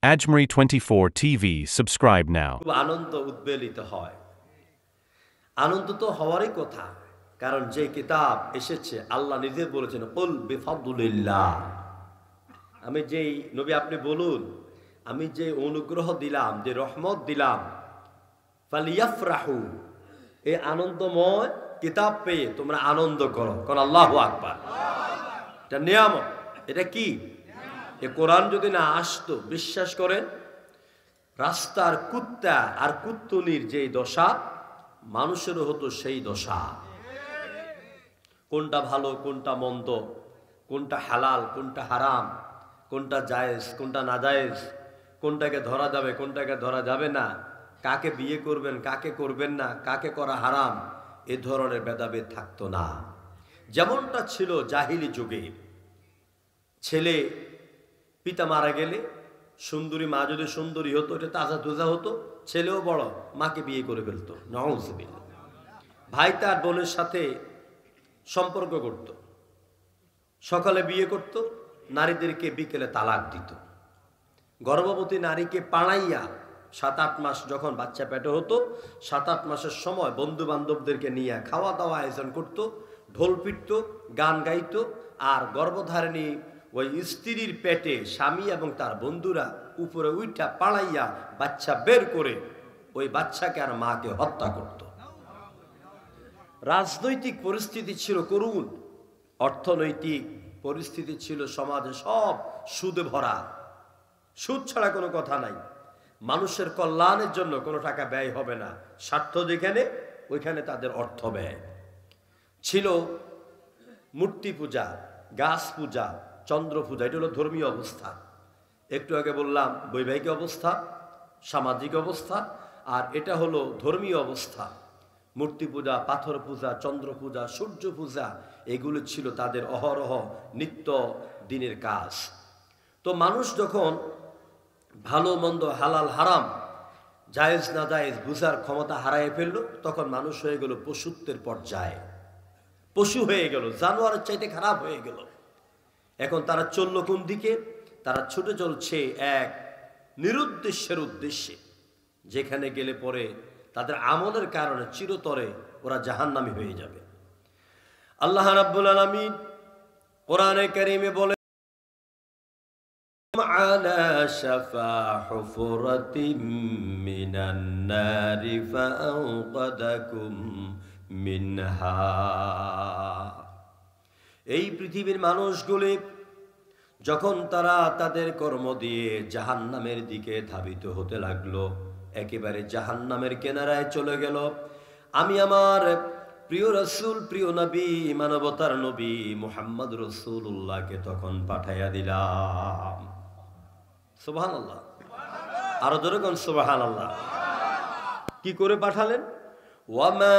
Ajmeri 24 TV. Subscribe now. খুব আনন্দ উদ্বেলিত হয়। আনন্দ তো হওয়ারই কথা, কারণ যে কিতাব এসেছে আল্লাহ নিজে বলেছেন কুল বিফাদলিল্লাহ। আমি যেই নবী, আপনি বলুন, আমি যে অনুগ্রহ দিলাম, যে রহমত দিলাম, ফালিয়াফরাহু, এই আনন্দময় কিতাব পেয়ে তোমরা আনন্দ করো। কারণ আল্লাহু আকবার, এটা নিয়ামত। এটা কি? এ কোরআন যদি না আসতো, বিশ্বাস করেন, রাস্তার কুত্তা আর কুত্তনির যে দশা মানুষেরও হতো সেই দশা। কোনটা ভালো, কোনটা মন্দ, কোনটা হালাল, কোনটা হারাম, কোনটা জায়েজ, কোনটা না জায়েজ, কোনটাকে ধরা যাবে, কোনটাকে ধরা যাবে না, কাকে বিয়ে করবেন, কাকে করবেন না, কাকে করা হারাম, এ ধরনের ভেদাভেদ থাকতো না। যেমনটা ছিল জাহিলি যুগে। ছেলে পিতা মারা গেলে সুন্দরী মা যদি সুন্দরী হতো, এটা তাজা তুজা হতো, ছেলেও বড়, মাকে বিয়ে করে ফেলতো। নাউজুবিল্লাহ। ভাই তার বোনের সাথে সম্পর্ক করত, সকালে বিয়ে করত, নারীদেরকে বিকেলে তালাক দিত। গর্ভবতী নারীকে পাড়াইয়া 7-8 মাস যখন বাচ্চা পেটে হতো, 7-8 মাসের সময় বন্ধু বান্ধবদেরকে নিয়ে খাওয়া দাওয়া আয়োজন করত, ঢোল পিটত, গান গাইত, আর গর্ভধারিণী ওই স্ত্রীর পেটে স্বামী এবং তার বন্ধুরা উপরে উঠা পাড়াইয়া বাচ্চা বের করে ওই বাচ্চাকে আর মাকে হত্যা করত। রাজনৈতিক পরিস্থিতি ছিল করুণ, অর্থনৈতিক পরিস্থিতি ছিল সমাজে সব সুদে ভরা, সুদ ছাড়া কোনো কথা নাই। মানুষের কল্যাণের জন্য কোনো টাকা ব্যয় হবে না, স্বার্থ যেখানে ওইখানে তাদের অর্থ ব্যয় ছিল। মূর্তি পূজা, গাছ পূজা, চন্দ্র পূজা, এটা হলো ধর্মীয় অবস্থা। একটু আগে বললাম বৈবাহিক অবস্থা, সামাজিক অবস্থা, আর এটা হলো ধর্মীয় অবস্থা। মূর্তি পূজা, পাথর পূজা, চন্দ্র পূজা, সূর্য পূজা, এগুলো ছিল তাদের অহরহ নিত্য দিনের কাজ। তো মানুষ যখন ভালো মন্দ, হালাল হারাম, জায়েজ না জায়েজ বুঝার ক্ষমতা হারায় ফেলল, তখন মানুষ হয়ে গেল পশুত্বের পর্যায়ে, পশু হয়ে গেল, জানোয়ারের চাইতে খারাপ হয়ে গেল। এখন তারা চলল কোন দিকে? তারা ছুটে চলছে এক নিরুদ্দেশ্যের উদ্দেশ্যে, যেখানে গেলে পরে তাদের আমলের কারণে চিরতরে ওরা জাহান্নামী হয়ে যাবে। আল্লাহ রাব্বুল আলামিন কোরআনে কারীমে বলে আলা শাফা হুফরাতিম মিনান নারি ফাআওকাদাকুম মিনহা। এই পৃথিবীর মানুষগুলি যখন তারা তাদের কর্ম দিয়ে জাহান্নামের দিকে ধাবিত হতে লাগলো, একেবারে জাহান্নামের কিনারায় চলে গেল, আমি আমার প্রিয় রাসূল, প্রিয় নবী, মানবতার নবী মুহাম্মদ রাসূলুল্লাহকে তখন পাঠাইয়া দিলাম। সুবহানাল্লাহ, আরো জোরে কোন সুবহানাল্লাহ। কি করে পাঠালেন? ওয়ামা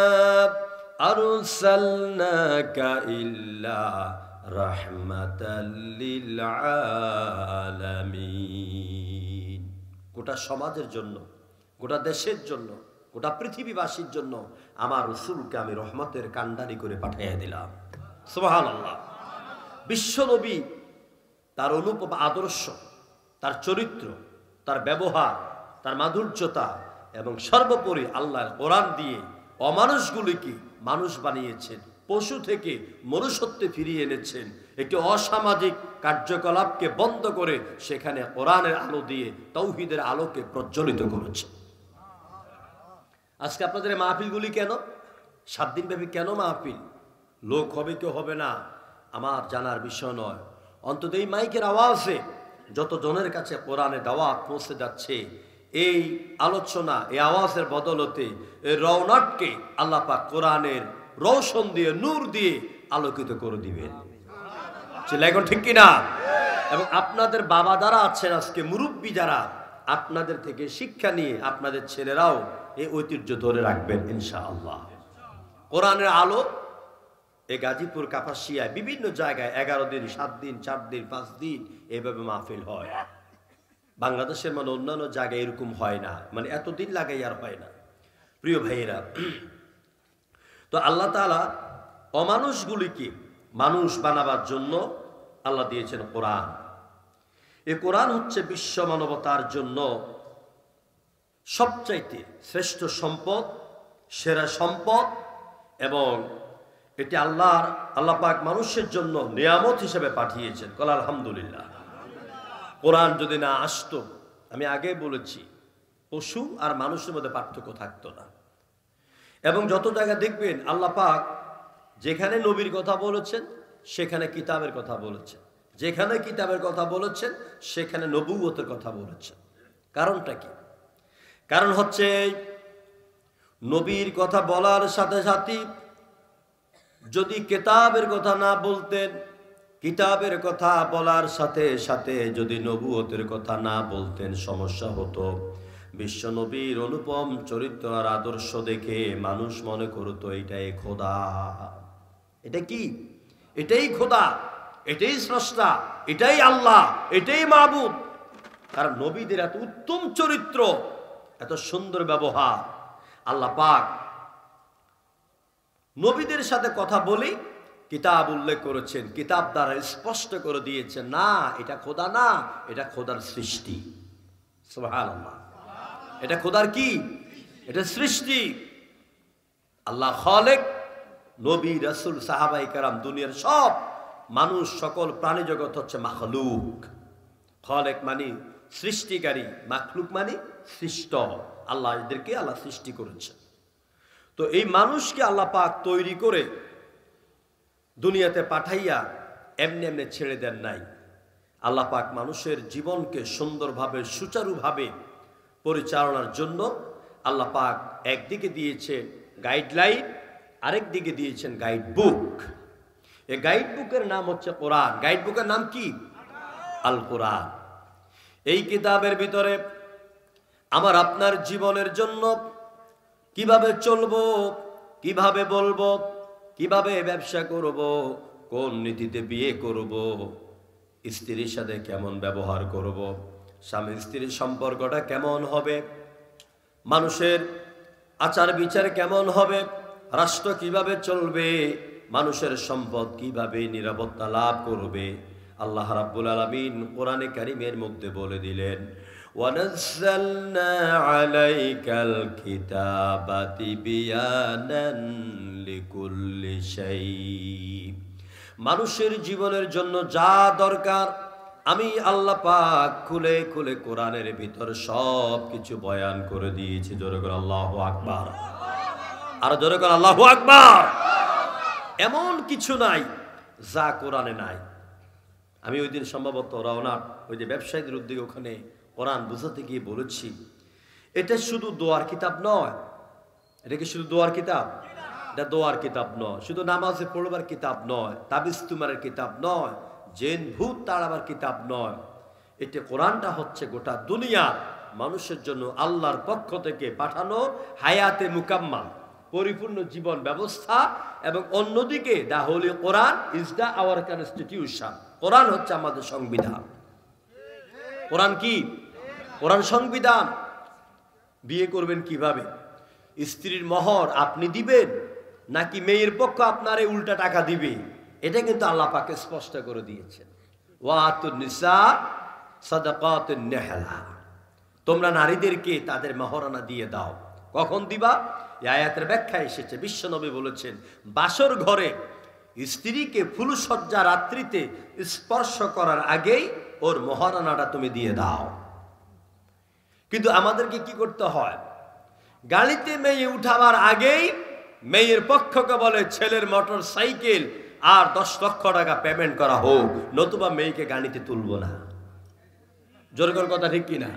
আরসালনাকা ইল্লা রাহমাতাল লিল আলামিন। গোটা সমাজের জন্য, গোটা দেশের জন্য, গোটা পৃথিবীবাসীর জন্য আমার রাসূলকে আমি রহমতের কান্ডারি করে পাঠিয়ে দিলাম। সুবহানাল্লাহ। বিশ্বনবী, তার অনুপম আদর্শ, তার চরিত্র, তার ব্যবহার, তার মাধুর্যতা এবং সর্বোপরি আল্লাহর কোরআন দিয়ে অমানুষগুলিকে মানুষ বানিয়েছেন, পশু থেকে মনুষ্যত্বে ফিরিয়ে এনেছেন। একটি অসামাজিক কার্যকলাপকে বন্ধ করে সেখানে কোরআনের আলো দিয়ে তাওহীদের আলোকে প্রজ্বলিত করেছে। আজকে আপনাদের মাহফিলগুলি কেন 7 দিন ব্যাপী, কেন মাহফিল? লোক হবে কেউ হবে না আমার জানার বিষয় নয়, অন্তত এই মাইকের আওয়াজে যত জনের কাছে কোরআনের দাওয়াত পৌঁছে যাচ্ছে, এই আলোচনা, এই আওয়াজের বদলতে এই রওনাককে আল্লাহ পাক কোরআনের রৌশন দিয়ে, নূর দিয়ে আলোকিত করে দিবেন। এখন ঠিক কিনা? এবং আপনাদের বাবা যারা আছেন, আজকে মুরব্বী যারা, আপনাদের থেকে শিক্ষা নিয়ে আপনাদের ছেলেরাও এই ঐতিহ্য ধরে রাখবেন ইনশাআল্লাহ। কোরআনের আলো এই গাজীপুর, কাপাসিয়ায়, বিভিন্ন জায়গায় 11 দিন, 7 দিন, 4 দিন, 5 দিন এভাবে মাহফিল হয়। বাংলাদেশের মানে অন্যান্য জায়গায় এরকম হয় না, মানে এতদিন লাগাই আর হয় না। প্রিয় ভাইয়েরা, তো আল্লাহ তাআলা অমানুষগুলিকে মানুষ বানাবার জন্য আল্লাহ দিয়েছেন কোরআন। এই কোরআন হচ্ছে বিশ্ব মানবতার জন্য সবচাইতে শ্রেষ্ঠ সম্পদ, সেরা সম্পদ, এবং এটি আল্লাহ পাক মানুষের জন্য নিয়ামত হিসেবে পাঠিয়েছেন। কল আলহামদুলিল্লাহ। কোরআন যদি না আসতো, আমি আগে বলেছি, পশু আর মানুষের মধ্যে পার্থক্য থাকতো না। এবং যত জায়গায় দেখবেন আল্লাহ পাক যেখানে নবীর কথা বলেছেন সেখানে কিতাবের কথা বলেছেন, যেখানে কিতাবের কথা বলেছেন সেখানে নবুয়তের কথা বলেছেন। কারণটা কি? কারণ হচ্ছে নবীর কথা বলার সাথে সাথে যদি কিতাবের কথা না বলতেন, কিতাবের কথা বলার সাথে সাথে যদি নবুয়তের কথা না বলতেন, সমস্যা হতো। বিশ্ব নবীর অনুপম চরিত্র আর আদর্শ দেখে মানুষ মনে করতো এটাই খোদা। এটা কি? এটাই খোদা, এটাই স্রষ্টা, এটাই আল্লাহ, এটাই মাবুদ। কারণ নবীদের এত উত্তম চরিত্র, এত সুন্দর ব্যবহার। আল্লাহ পাক নবীদের সাথে কথা বলেই কিতাব উল্লেখ করেছেন, কিতাব দ্বারা স্পষ্ট করে দিয়েছেন, না এটা খোদা না, এটা খোদার সৃষ্টি। সুবহানাল্লাহ। এটা খোদার কি? এটা সৃষ্টি। আল্লাহ খালেক, নবী, রাসূল, সাহাবায়ে কেরাম, দুনিয়ার সব মানুষ, সকল প্রাণী জগৎ হচ্ছে মাখলুক। খালেক মানে সৃষ্টিকারী, মাখলুক মানে সৃষ্ট। আল্লাহ এদেরকে আল্লাহ সৃষ্টি করেছে। তো এই মানুষকে আল্লাহ পাক তৈরি করে দুনিয়াতে পাঠাইয়া এমনি এমনি ছেড়ে দেন নাই। আল্লাহ পাক মানুষের জীবনকে সুন্দরভাবে, সুচারুভাবে পরিচালনার জন্য আল্লাহ পাক একদিকে দিয়েছেন গাইডলাইন, আরেক দিকে দিয়েছেন গাইড বুক। এই গাইড বুকের নাম হচ্ছে কোরআন। গাইড বুকের নাম কি? আল কোরআন। এই কিতাবের ভিতরে আমার আপনার জীবনের জন্য কিভাবে চলবো, কিভাবে বলবো, কিভাবে ব্যবসা করব, কোন নীতিতে বিয়ে করব, স্ত্রীর সাথে কেমন ব্যবহার করব, স্বামী স্ত্রীর সম্পর্কটা কেমন হবে, মানুষের আচার বিচার কেমন হবে, রাষ্ট্র কিভাবে চলবে, মানুষের সম্পদ কিভাবে নিরাপত্তা লাভ করবে, আল্লাহ রাব্বুল আলামিন কোরআনে কারীমের মধ্যে বলে দিলেন, ওয়ানাজ্জালনা আলাইকাল কিতাবা তিবিয়ানান লিকুল্লি শাই। মানুষের জীবনের জন্য যা দরকার আমি আল্লাহ পাক খুলে খুলে কোরআনের ভিতর সব কিছু বয়ান করে দিয়েছি। জোরে করে আল্লাহু আকবার। আর জোরে করে আল্লাহু আকবার। এমন কিছু নাই যা কোরআনে নাই। আমি ওই দিন সম্ভবত রওনার ওই যে ব্যবসায়ীদের উদ্যোগে ওখানে কোরআন বুঝাতে গিয়ে বলেছি, এটা শুধু দোয়ার কিতাব নয়। এটা কি শুধু দোয়ার কিতাব? এটা দোয়ার কিতাব নয়, শুধু নামাজে পড়বার কিতাব নয়, তাবিজ তুমারের কিতাব নয়, জেন ভূত তাড়াবার কিতাব নয়। এটা কোরআনটা হচ্ছে গোটা দুনিয়া মানুষের জন্য আল্লাহর পক্ষ থেকে পাঠানো হায়াতে মুকাম্মাল, পরিপূর্ণ জীবন ব্যবস্থা। এবং অন্যদিকে দা Holi Quran is the hour constitution. কোরআন হচ্ছে আমাদের সংবিধান। কোরআন কি? কোরআন সংবিধান। বিয়ে করবেন কিভাবে, স্ত্রীর মহর আপনি দিবেন নাকি মেয়ের পক্ষ আপনারে উল্টা টাকা দিবে, এটা কিন্তু আল্লাহ পাক স্পষ্ট করে দিয়েছেন। ওয়াতুন নিসা সাদাকাতুন নিহলা, তোমরা নারীদেরকে তাদের মহরানা দিয়ে দাও। কখন দিবা? এই আয়াতের ব্যাখ্যা এসেছে, বিশ্বনবী বলেছেন, বাসর ঘরে স্ত্রীকে ফুলসজ্জা রাত্রিতে স্পর্শ করার আগেই ওর মহারানাটা তুমি দিয়ে দাও। কিন্তু আমাদেরকে কি করতে হয়? গাড়িতে মেয়ে উঠাবার আগেই মেয়ের পক্ষকে বলে ছেলের মোটর সাইকেল আর 10 লক্ষ টাকা পেমেন্ট করা হোক, নতুবা মেয়েকে গাড়িতে তুলবো না। জোর করে কথা ঠিক কিনা?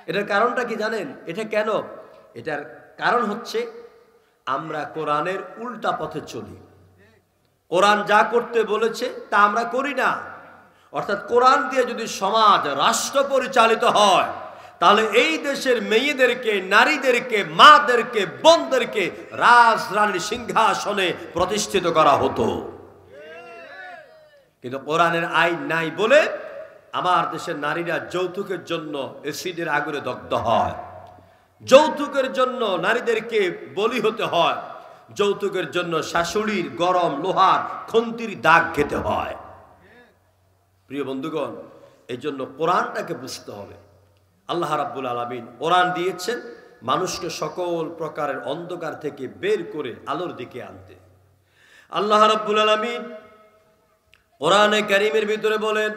এটার কারণটা কি জানেন? এটা কেন? এটার কারণ হচ্ছে আমরা কোরআনের উল্টা পথে চলি। কোরআন যা করতে বলেছে তা আমরা করি না। অর্থাৎ কোরআন দিয়ে যদি সমাজ, রাষ্ট্র পরিচালিত হয়, তাহলে এই দেশের মেয়েদেরকে, নারীদেরকে, মাদেরকে, বোনদেরকে রাজরানীর সিংহাসনে প্রতিষ্ঠিত করা হতো। কিন্তু কোরআনের আইন নাই বলে আমার দেশের নারীরা যৌতুকের জন্য এসিডের আগুনে দগ্ধ হয়, যৌতুকের জন্য নারীদেরকে বলি হতে হয়, যৌতুকের জন্য শাশুড়ির গরম লোহার খন্তির দাগ খেতে হয়। প্রিয় বন্ধুগণ, এই জন্য কোরআনটাকে বুঝতে হবে। আল্লাহ রাব্বুল আলামিন কোরআন দিয়েছেন মানুষকে সকল প্রকারের অন্ধকার থেকে বের করে আলোর দিকে আনতে। আল্লাহ রাব্বুল আলামিন কোরআনে কারীমের ভিতরে বলেন,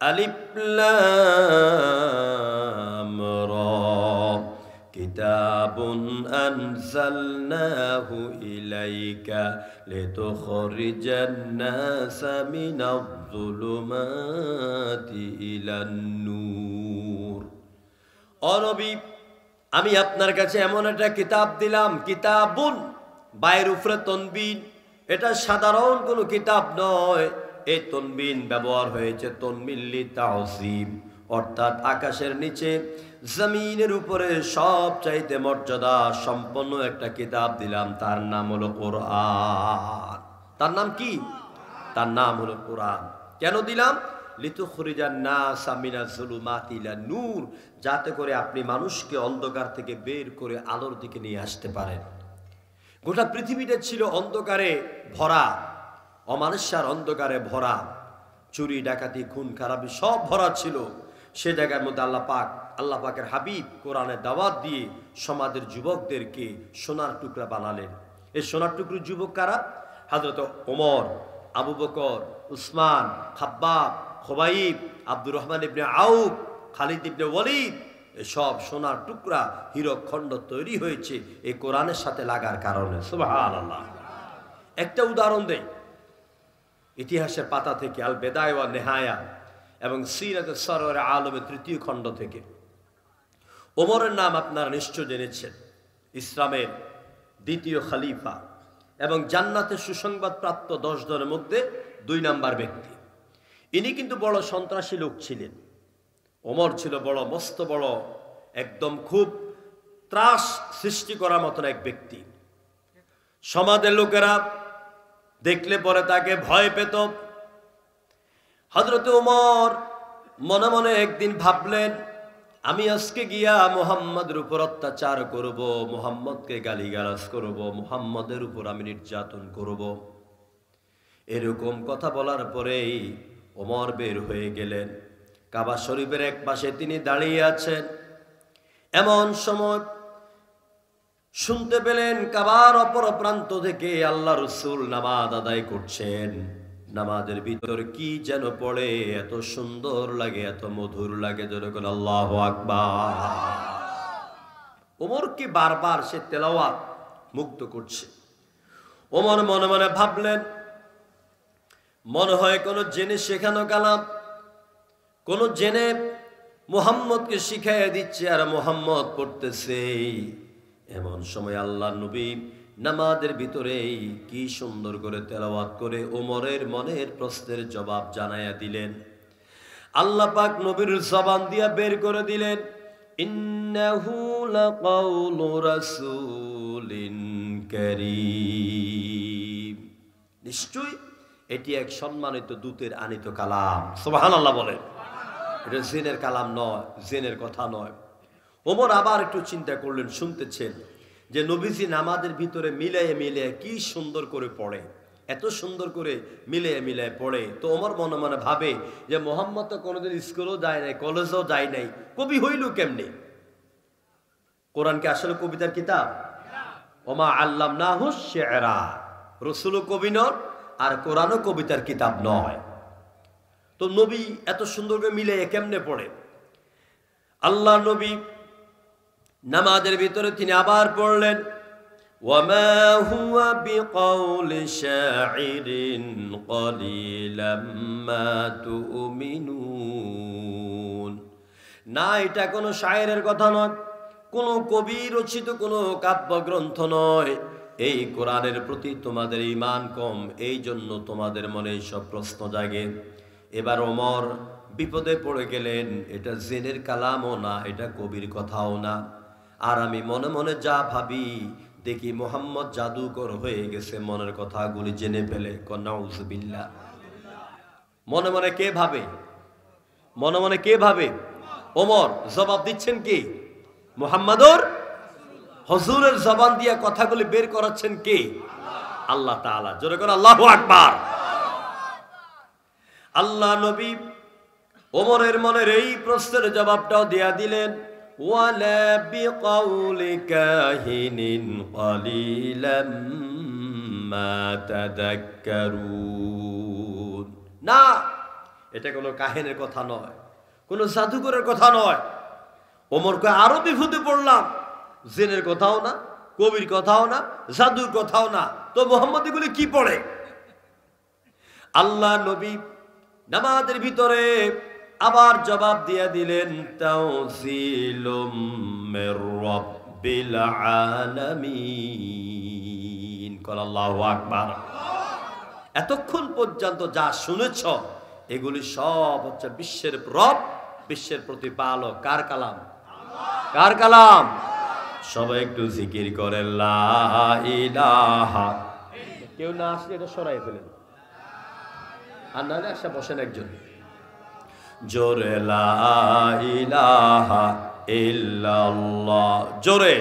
আলিফ লাম রা কিতাবুন আনজালনাহু ইলাইকা লিতুখরিজান নাসা মিনাজ-যুলুমাতি ইলান নূর। ও নবী, আমি আপনার কাছে এমন একটা কিতাব দিলাম, কিতাবুন বাইর উপরে তনবিন, এটা সাধারণ কোনো কিতাব নয়। এই তনবিন ব্যবহার হয়েছে তনমিল্লি তাওসিম, অর্থাৎ আকাশের নিচে জমিনের উপরে সব চাইতে মর্যাদা সম্পন্ন একটা কিতাব দিলাম, তার নাম হলো কোরআন। তার নাম কি? তার নাম হলো কোরআন। কেন দিলাম? লিতুখরিজান নাসা মিনাজ-যুলুমাতি ইলান নূর, যাতে করে আপনি মানুষকে অন্ধকার থেকে বের করে আলোর দিকে নিয়ে আসতে পারেন। গোটা পৃথিবীটা ছিল অন্ধকারে ভরা, অমানুষ্যার অন্ধকারে ভরা, চুরি ডাকাতি খুন খারাপি সব ভরা ছিল। সে জায়গার মধ্যে আল্লাহ পাকের হাবিব কোরআনের দাওয়াত দিয়ে সমাজের যুবকদেরকে সোনার টুকরা বানালেন। এই সোনার টুকরো যুবক কারা? হযরত ওমর, আবু বকর, উসমান, খাব্বাব, খুবাইব, আব্দুর রহমান ইবনে আউফ, খালিদ ইবনে ওয়ালিদ। এসব সোনার টুকরা হীরকখণ্ড তৈরি হয়েছে এই কোরআনের সাথে লাগার কারণে। সুবহানাল্লাহ। একটা উদাহরণ দেই ইতিহাসের পাতা থেকে, আল বেদায়া ওয়া নেহায়া এবং সিরাতে সরওয়ারে আলমের 3য় খণ্ড থেকে। ওমরের নাম আপনারা নিশ্চয় জেনেছেন, ইসলামের 2য় খলিফা এবং জান্নাতের সুসংবাদ প্রাপ্ত 10 জনের মধ্যে 2 নাম্বার ব্যক্তি। ইনি কিন্তু বড় সন্ত্রাসী লোক ছিলেন। ওমর ছিল বড় মস্ত বড়, একদম খুব ত্রাস সৃষ্টি করার মতন এক ব্যক্তি। সমাজের লোকেরা দেখলে পরে তাকে ভয় পেত। হযরত ওমর মনে মনে একদিন ভাবলেন, আমি আজকে গিয়া মুহাম্মাদের উপর অত্যাচার করব, মুহাম্মদকে গালিগালাজ করব, মুহাম্মদের উপর আমি নির্যাতন করব। এরকম কথা বলার পরেই ওমর বের হয়ে গেলেন। কাবা শরীফের এক পাশে তিনি দাঁড়িয়ে আছেন। এমন সময় শুনতে পেলেন কাবার অপর প্রান্ত থেকে আল্লাহ রাসূল নামাজ আদায় করছেন। নামাজের ভিতর কি যেন পড়ে, এত সুন্দর লাগে, এত মধুর লাগে, যেরকম আল্লাহু আকবার। ওমরকে বারবার সে তেলাওয়াত মুগ্ধ করছে। ওমর মনে মনে ভাবলেন, মনে হয় কোনো জেনে শেখানো কালাম, কোনো জেনে মুহাম্মদকে শিখাইয়া দিচ্ছে আর মুহাম্মদ পড়তেছে। এমন সময় আল্লাহ নবী নামাজের ভিতরে কি সুন্দর করে তেলাওয়াত করে ওমরের মনের প্রশ্নের জবাব জানাইয়া দিলেন। আল্লাহ পাক নবীর জবান দিয়া বের করে দিলেন, ইন্নাহু লাকাউলু রাসূলিন কারীম, নিশ্চয় এটি এক সম্মানিত দূতের আনিত কালাম। সুবহানাল্লাহ বলেন। এটা জিনের কালাম নয়, জিনের কথা নয়। ওমর আবার একটু চিন্তা করলেন, শুনতেছেন যে নবীজি নামাজের ভিতরে মিলাইয়ে মিলিয়ে কি সুন্দর করে পড়ে, এত সুন্দর করে মিলিয়ে মিলিয়ে পড়ে। তো ওমর মনে মনে ভাবে যে মুহাম্মদ তো কোনোদিন স্কুলেও যায় নাই, কলেজেও যায় নাই, কবি হইল কেমনে? কোরআন কি আসলে কবিতার কিতাব? ওমা আল্লামনাহু শি'রা, রাসূলও কবি নন আর কোরআনও কবিতার কিতাব নয়। তো নবী এত সুন্দর করে মিলিয়ে কেমনে পড়ে? আল্লাহ নবী নামাজের ভিতরে তিনি আবার পড়লেন, ওয়ামা হুয়া বিকাউলি শাইরিন কলিলাম মা তুমিনুন। না, এটা কোনো শায়েরের কথা নয়, কোনো কবি রচিত কোনো কাব্যগ্রন্থ নয়। এই কোরআনের প্রতি তোমাদের ঈমান কম, এই জন্য তোমাদের মনে সব প্রশ্ন জাগে। এবার ওমর বিপদে পড়ে গেলেন, এটা জিনের কালামও না, এটা কবির কথাও না। আর আমি মনে মনে যা ভাবি, দেখি মুহাম্মদ জাদুকর হয়ে গেছে, মনের কথাগুলি জেনে ফেলে। নাউযুবিল্লাহ। মনে মনে কে ভাবে? মনে মনে কে ভাবে? ওমর। জবাব দিচ্ছেন কি? মুহাম্মাদুর হুজুরের জবান দিয়ে কথাগুলি বের করাচ্ছেন কে? আল্লাহ তাআলা। জোরে করে আল্লাহু আকবার। আল্লাহ নবী ওমরের মনের এই প্রশ্নের জবাবটাও দিয়া দিলেন, ওয়ালা বিকাউলি কাহিনিন কালিলাম মা তাযাক্কারুন। না, এটা কোনো কাহিনীর কথা নয়, কোনো জাদুকরের কথা নয়। ওমর কয় আরো বিপদে পড়লাম, জিনের কথাও না, কবির কথাও না, জাদুর কথাও না, তো মুহাম্মদ এগুলি কি পড়ে? আল্লাহ নবী নামাজের ভিতরে আবার জবাব দিয়ে দিলেন, তাওসিলুম মির রাব্বিল আলামিন। আল্লাহু আকবার। এতক্ষণ পর্যন্ত যা শুনেছ এগুলি সব হচ্ছে বিশ্বের রব, বিশ্বের প্রতিপালক। কার কালাম? কার কালাম? সবাই একটু জিকির করে লা ইলাহা। কেউ না আসলে এটা সরাই ফেলেন, আর নাহলে আসা বসেন একজন। জোরে লা ইলাহা ইল্লাল্লাহ, জোরে।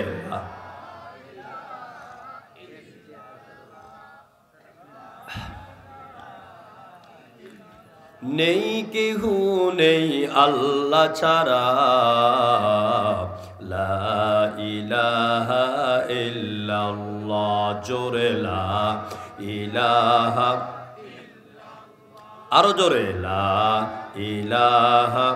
নেই কেহু নেই আল্লাহ ছাড়া, লা ইলাহা ইল্লাল্লাহ, জোরে লা ইলাহা, আরো জোরে লা ইলাহা।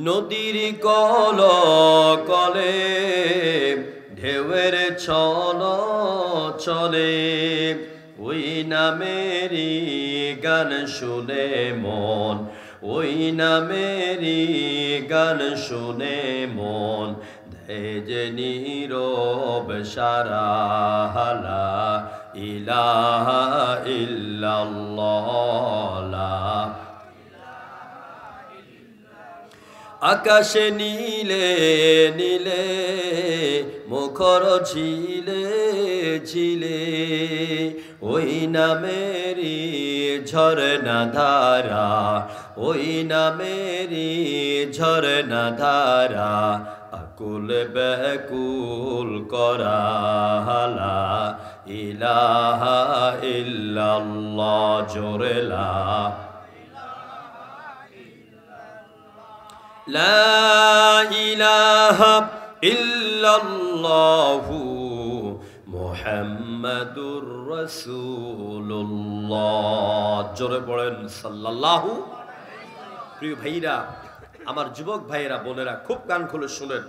নদীর কল কলে ঢেউয়ের ছল চলে, ওই নামেরই গান শুনে মন, ওই নামেরই গান শুনে মন, যে নীরব সারা, লা ইলাহা ইল্লাল্লাহ। আকাশে নীলে নীলে মুখর ঝিলে ঝিলে, ওই নামেরই ঝরনা ধারা, ওই নামেরই ঝরনা ধারা, আকুল ব্যাকুল করা, লা ইলাহা ইল্লাল্লাহ, জোরে লা ইলাহা ইল্লাল্লাহু মুহাম্মাদুর রাসূলুল্লাহ, জোরে পড়েন সাল্লাল্লাহু। প্রিয় ভাইরা, আমার যুবক ভাইয়েরা, বোনেরা, খুব কান খুলে শুনেন।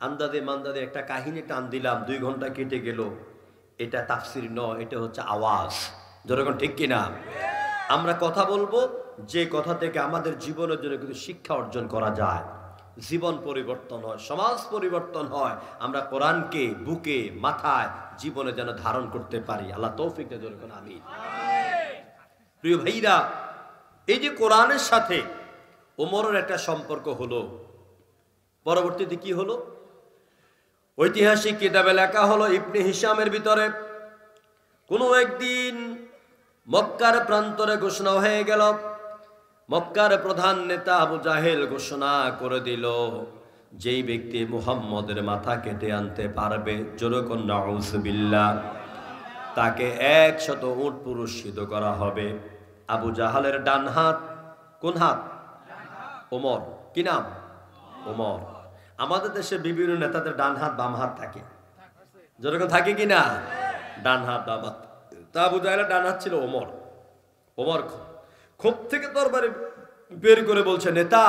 আন্দাদে মান্দাদে একটা কাহিনী টান দিলাম, 2 ঘন্টা কেটে গেল। এটা তাফসির নয়, এটা হচ্ছে আওয়াজ। যেরকম ঠিক কিনা? আমরা কথা বলবো যে কথা থেকে আমাদের জীবনের জন্য কিন্তু শিক্ষা অর্জন করা যায়, জীবন পরিবর্তন হয়, সমাজ পরিবর্তন হয়। আমরা কোরআনকে বুকে মাথায় জীবনে যেন ধারণ করতে পারি। আল্লাহ তৌফিক দেন, আমিন। প্রিয় ভাইরা, এই যে কোরআনের সাথে ওমরের একটা সম্পর্ক হলো, পরবর্তীতে কি হলো? ঐতিহাসিক কিতাবে লেখা হলো, ইবনে হিশামের ভিতরে কোনো একদিন মক্কার প্রান্তরে ঘোষণা হয়ে গেল, মক্কার প্রধান নেতা আবু জাহেল ঘোষণা করে দিল, যেই ব্যক্তি মুহাম্মদের মাথা কেটে আনতে পারবে, যেরকম নাউজুবিল্লাহ, তাকে 100 উট পুরস্কৃত করা হবে। আবু জাহালের ডান হাত, কোন হাত? ওমর। কি নাম? ওমর। আমাদের দেশে বিভিন্ন নেতাদের ডান হাত বাম হাত থাকে, যেরকম থাকে কিনা? ডান হাত বাম হাত। তা আবু জাহেলের ডান হাত ছিল ওমর। ওমর খোপ থেকে তরবারি বের করে বলছে, নেতা,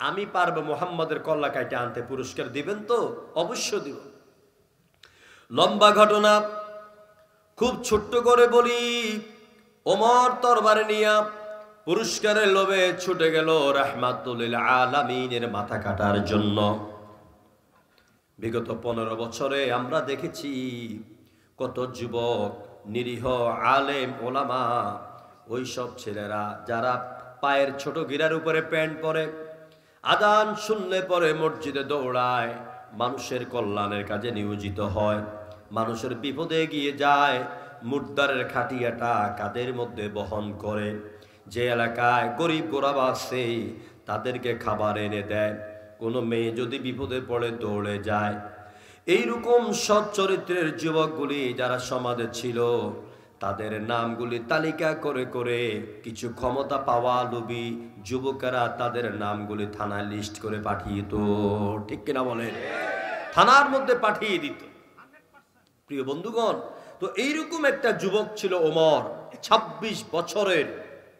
আমি পারবো মুহাম্মাদের কল্লা কাইটে আনতে, পুরস্কার দিবেন তো? অবশ্য দিব। লম্বা ঘটনা, খুব ছোট্ট করে বলি। ওমর তরবারি নিয়া পুরস্কারের লোভে ছুটে গেল রাহমাতুল লিল আলামিনের মাথা কাটার জন্য। বিগত 15 বছরে আমরা দেখেছি কত যুবক, নিরীহ আলেম ওলামা, ওই সব ছেলেরা যারা পায়ের ছোট গিরার উপরে প্যান্ট পরে, আযান শুনলে পরে মসজিদে দৌড়ায়, মানুষের কল্যাণের কাজে নিয়োজিত হয়, মানুষের বিপদে গিয়ে যায়, মুর্দারের খাটিয়াটা কাদের মধ্যে বহন করে, যে এলাকায় গরিব গোরাবা আছে তাদেরকে খাবার এনে দেয়, কোনো মেয়ে যদি বিপদে পড়ে দৌড়ে যায়। এইরকম সৎ চরিত্রের যুবকগুলি যারা সমাজে ছিল তাদের নামগুলি তালিকা করে করে কিছু ক্ষমতা পাওয়া লোভী যুবকেরা তাদের নামগুলি থানায় লিস্ট করে পাঠিয়ে দিত। ঠিক কিনা বলেন? থানার মধ্যে পাঠিয়ে দিত। প্রিয় বন্ধুগণ, তো এইরকম একটা যুবক ছিল ওমর, ২৬ বছরের।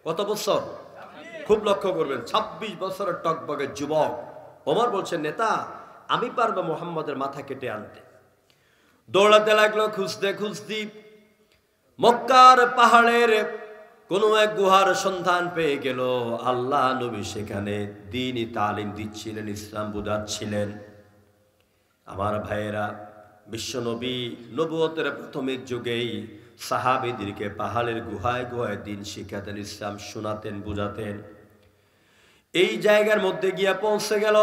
কত বছর? খুব লক্ষ্য করবেন, ২৬ বছরের টকবগে যুবক। ওমর বলছেন, নেতা আমি পারবো মুহাম্মদের মাথা কেটে আনতে। দৌড়াতে লাগলো, খুঁজতে খুঁজতে মক্কার পাহাড়ের কোন এক গুহার সন্ধান পেয়ে গেল। আল্লাহ নবী সেখানে দ্বীনি তালিম দিচ্ছিলেন, ইসলাম বুঝাচ্ছিলেন। আমার ভাইয়েরা, বিশ্ব নবী নবুয়তের প্রাথমিক যুগেই সাহাবীদেরকে পাহাড়ের গুহায় গুহায় দ্বীন শিখাতেন, ইসলাম শোনাতেন, বুঝাতেন। এই জায়গার মধ্যে গিয়া পৌঁছে গেল।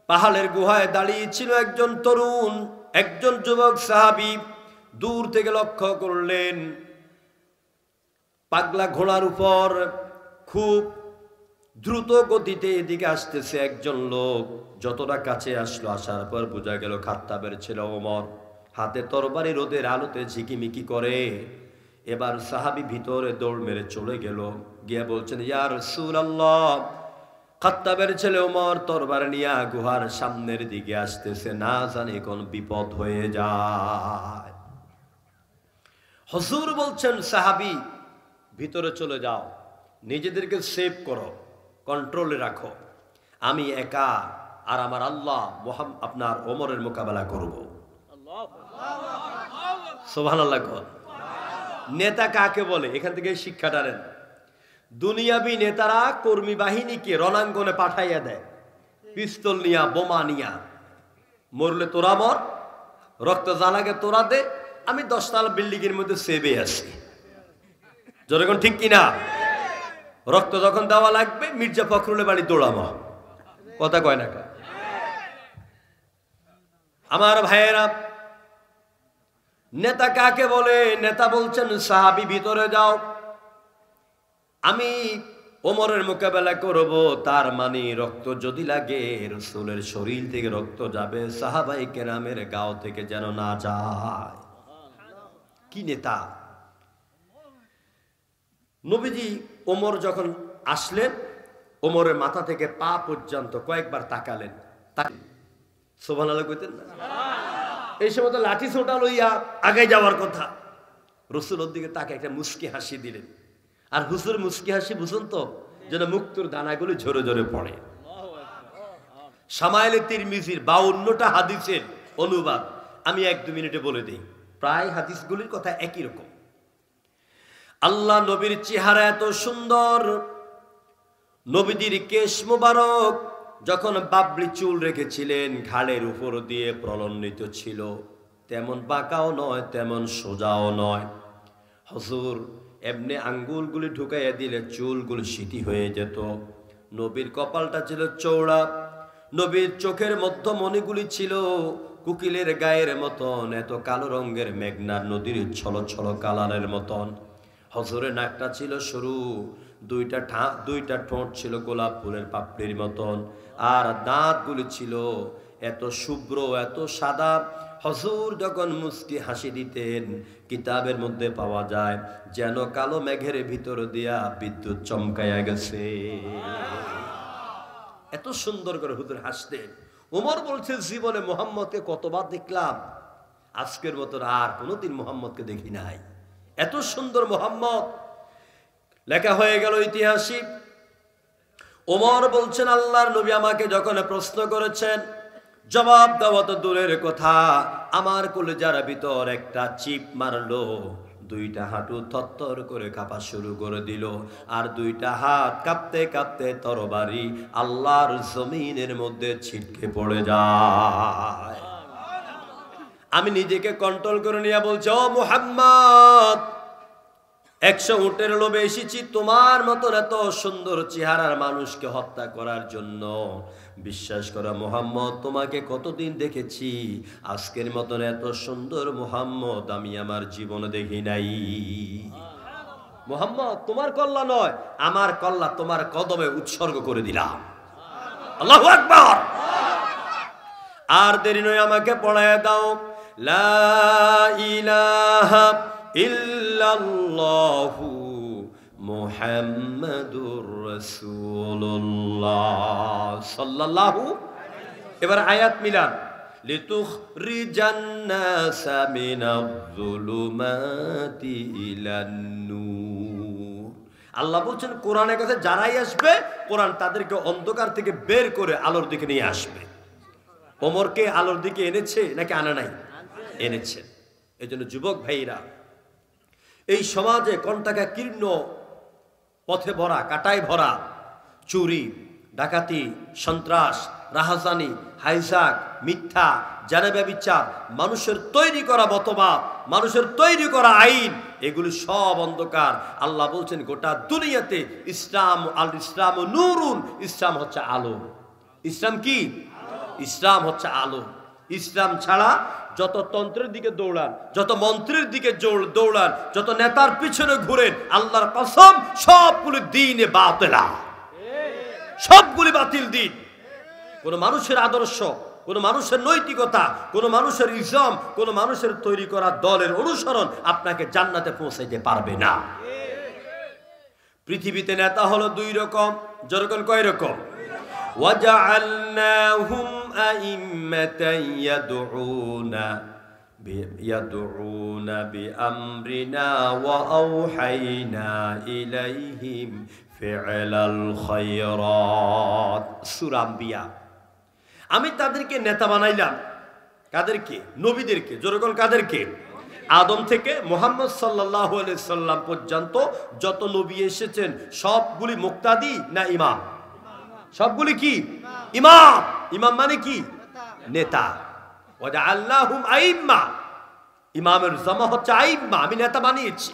পাহাড়ের গুহায় দাঁড়িয়ে ছিল একজন তরুণ, একজন যুবক সাহাবী। দূর থেকে লক্ষ্য করলেন পাগলা ঘোড়ার উপর খুব দ্রুত গতিতে এদিকে আসতেছে একজন লোক। যতটা কাছে আসলো, আসার পর বোঝা গেল খাত্তাবের ছেলে ওমর। হাতে তরবারি রোদের আলোতে ঝিকিমিকি করে। এবার সাহাবী ভিতরে দৌড় মেরে চলে গেল, গিয়ে বলছেন, ইয়া রাসূলুল্লাহ, খাত্তাবের ছেলে ওমর তরবার নিয়ে গুহার সামনের দিকে আসতেছে, না জানি কোন বিপদ হয়ে যায়। হুজুর বলছেন, সাহাবী ভিতরে চলে যাও, নিজেদেরকে সেভ করো, কন্ট্রোলে রাখো, আমি একা আর আমার আল্লাহ আপনার ওমরের মোকাবেলা করব। সুবহানাল্লাহ। নেতা কাকে বলে? এখান থেকে শিক্ষাটা নেন। দুনিয়াবি নেতারা কর্মী বাহিনীকে রণাঙ্গনে পাঠাইয়া দেয়, পিস্তল নিয়া, বোমা নিয়া। মরলে তোরা মর, রক্ত জ্বালাকে তোরা দে, আমি 10 তলা বিল্ডিং এর মধ্যে সেবে আছি। যখন ঠিক কিনা? রক্ত যখন দেওয়া লাগবে, মির্জা ফখরুলের বাড়ি দৌড়ামা। কথা কয় না? আমার ভাইয়েরা, নেতা কাকে বলে? নেতা বলছেন, সাহাবী ভিতরে যাও, আমি ওমরের মোকাবেলা করব। তার মানে রক্ত যদি লাগে, রাসূলের শরীর থেকে রক্ত যাবে, সাহাবায়ে কেরামের গাও থেকে যেন না যায়। কি নেতা! নবীজি ওমর যখন আসলেন, ওমরের মাথা থেকে পা পর্যন্ত কয়েকবার তাকালেন। সুবহানাল্লাহ কইতেন না? এই সময় তো লাঠি ছোটা লইয়া আগে যাওয়ার কথা। রাসূল ওর দিকে তাকে একটা মুস্কি হাসি দিলেন। আর হুজুর মুস্কি হাসি বুঝুন তো, যেন মুক্তোর দানাগুলো ঝরে ঝরে পড়ে। শামাইলে তিরমিজির 52টা হাদিসের অনুবাদ আমি 1-2 মিনিটে বলে দিই। প্রায় হাদিসগুলির কথা একই রকম। আল্লাহ নবীর চেহারা এত সুন্দর, নবীজির কেশ মুবারক যখন বাবলি চুল রেখেছিলেন, ঘাড়ের উপর দিয়ে প্রলম্বিত ছিল, তেমন বাঁকাও নয়, তেমন সোজাও নয়। হুজুর এমনি আঙ্গুলগুলি ঢুকাইয়া দিলে চুলগুলি সিটি হয়ে যেত। নবীর কপালটা ছিল চৌড়া, নবীর চোখের মধ্যমণিগুলি ছিল কুকিলের গায়ের মতন, এত কালো রঙের মেঘনার নদীর ছলো ছলো কালারের মতন। হুজুরের নাকটা ছিল সরু, দুইটা ঠোঁট ছিল গোলাপ ফুলের পাপড়ির মতন, আর দাঁতগুলি ছিল এত শুভ্র, এত সাদা। হুজুর যখন মুস্কি হাসি দিতেন, কিতাবের মধ্যে পাওয়া যায় যেন কালো মেঘের ভিতর দিয়া বিদ্যুৎ চমকাইয়া গেছে। এত সুন্দর করে হুজুর হাসতেন। ওমর বলছে, জীবনে মুহাম্মদকে কতবার দেখলাম, আজকের মতো আর কোনোদিন মুহাম্মদকে দেখি নাই। এত সুন্দর মুহাম্মদ। লেখা হয়ে গেল ইতিহাসে। ওমর বলছেন, আল্লাহর নবী আমাকে যখন প্রশ্ন করেছেন, জবাব দেওয়া তো দূরের কথা, আমার কলিজার ভিতর একটা চিপ মারলো। 2টা হাঁটু থরথর করে কাঁপা শুরু করে দিল, আর 2টা হাত কাঁপতে কাঁপতে তরবারি আল্লাহর জমিনের মধ্যে ছিটকে পড়ে যায়। আমি নিজেকে কন্ট্রোল করে নিয়ে বলছি, ও মুহাম্মদ, 100 উটের লোভে এসেছি তোমার মতন এত সুন্দর চেহারার মানুষকে হত্যা করার জন্য। বিশ্বাস করো মুহাম্মদ, তোমাকে কতদিন দেখেছি, আজকের মতন এত সুন্দর মুহাম্মদ আমি আমার জীবনে দেখি নাই। মুহাম্মদ, তোমার কল্লা নয়, আমার কল্লা তোমার কদমে উৎসর্গ করে দিলাম। আল্লাহু আকবার। আর দেরি নয়, আমাকে পড়ায় দাও লা ইলাহা ইল্লাল্লাহু মুহাম্মাদুর রাসূলুল্লাহ সাল্লাল্লাহু। এবার আয়াত মিলান, লিতুখরিজান নাসা মিনাজ-যুলুমাতি ইলান-নূর। আল্লাহ বলছেন কোরআনের কাছে যারাই আসবে, কোরআন তাদেরকে অন্ধকার থেকে বের করে আলোর দিকে নিয়ে আসবে। ওমরকে আলোর দিকে এনেছে নাকি আনা নাই? এনেছেন। এই জন্য যুবক ভাইরা, এই সমাজে কণ্টাকা কীর্ণ, পথে ভরা, কাটায় ভরা, চুরি, ডাকাতি, সন্ত্রাস, রাহাজানি, হাইজাক, মিথ্যা, জানা ব্যভিচার, মানুষের তৈরি করা মতবাদ, মানুষের তৈরি করা আইন, এগুলি সব অন্ধকার। আল্লাহ বলছেন গোটা দুনিয়াতে ইসলাম, আল ইসলাম নূরুন, ইসলাম হচ্ছে আলো। ইসলাম কি? ইসলাম হচ্ছে আলো। ইসলাম ছাড়া যত তন্ত্রের দিকে দৌড়ান, যত মন্ত্রের দিকে দৌড়ান, যত নেতার পিছনে ঘুরেন, আল্লাহর কসম সবগুলি দ্বীনে বাতিলা, সবগুলি বাতিল দিন। কোন মানুষের আদর্শ, কোন মানুষের নৈতিকতা, কোন মানুষের ইসলাম, কোন মানুষের তৈরি করা দলের অনুসরণ আপনাকে জান্নাতে পৌঁছাইতে পারবে না। পৃথিবীতে নেতা হলো দুই রকম। যেরকম কয় রকম? وَجَعَلْنَاهُمْ أَئِمَّةً يَدْعُونَ بِأَمْرِنَا وَأَوْحَيْنَا إِلَيْهِمْ فِعْلَ الْخَيْرَاتِ। সূরা আম্বিয়া। আমি তাদেরকে নেতা বানাইলাম। কাদেরকে? নবীদেরকে। যেরকম কাদেরকে? আদম থেকে মুহাম্মদ সাল্লাল্লাহু আলাইহি সাল্লাম পর্যন্ত যত নবী এসেছেন সবগুলি মুক্তাদি না ইমাম? সবগুলি কি? ইমাম। ইমাম মানে কি? নেতা। ওয়াজআলনাহুম আইম্মা, ইমামের জামা হচ্ছে আইম্মা, আমি নেতা বানিয়েছি।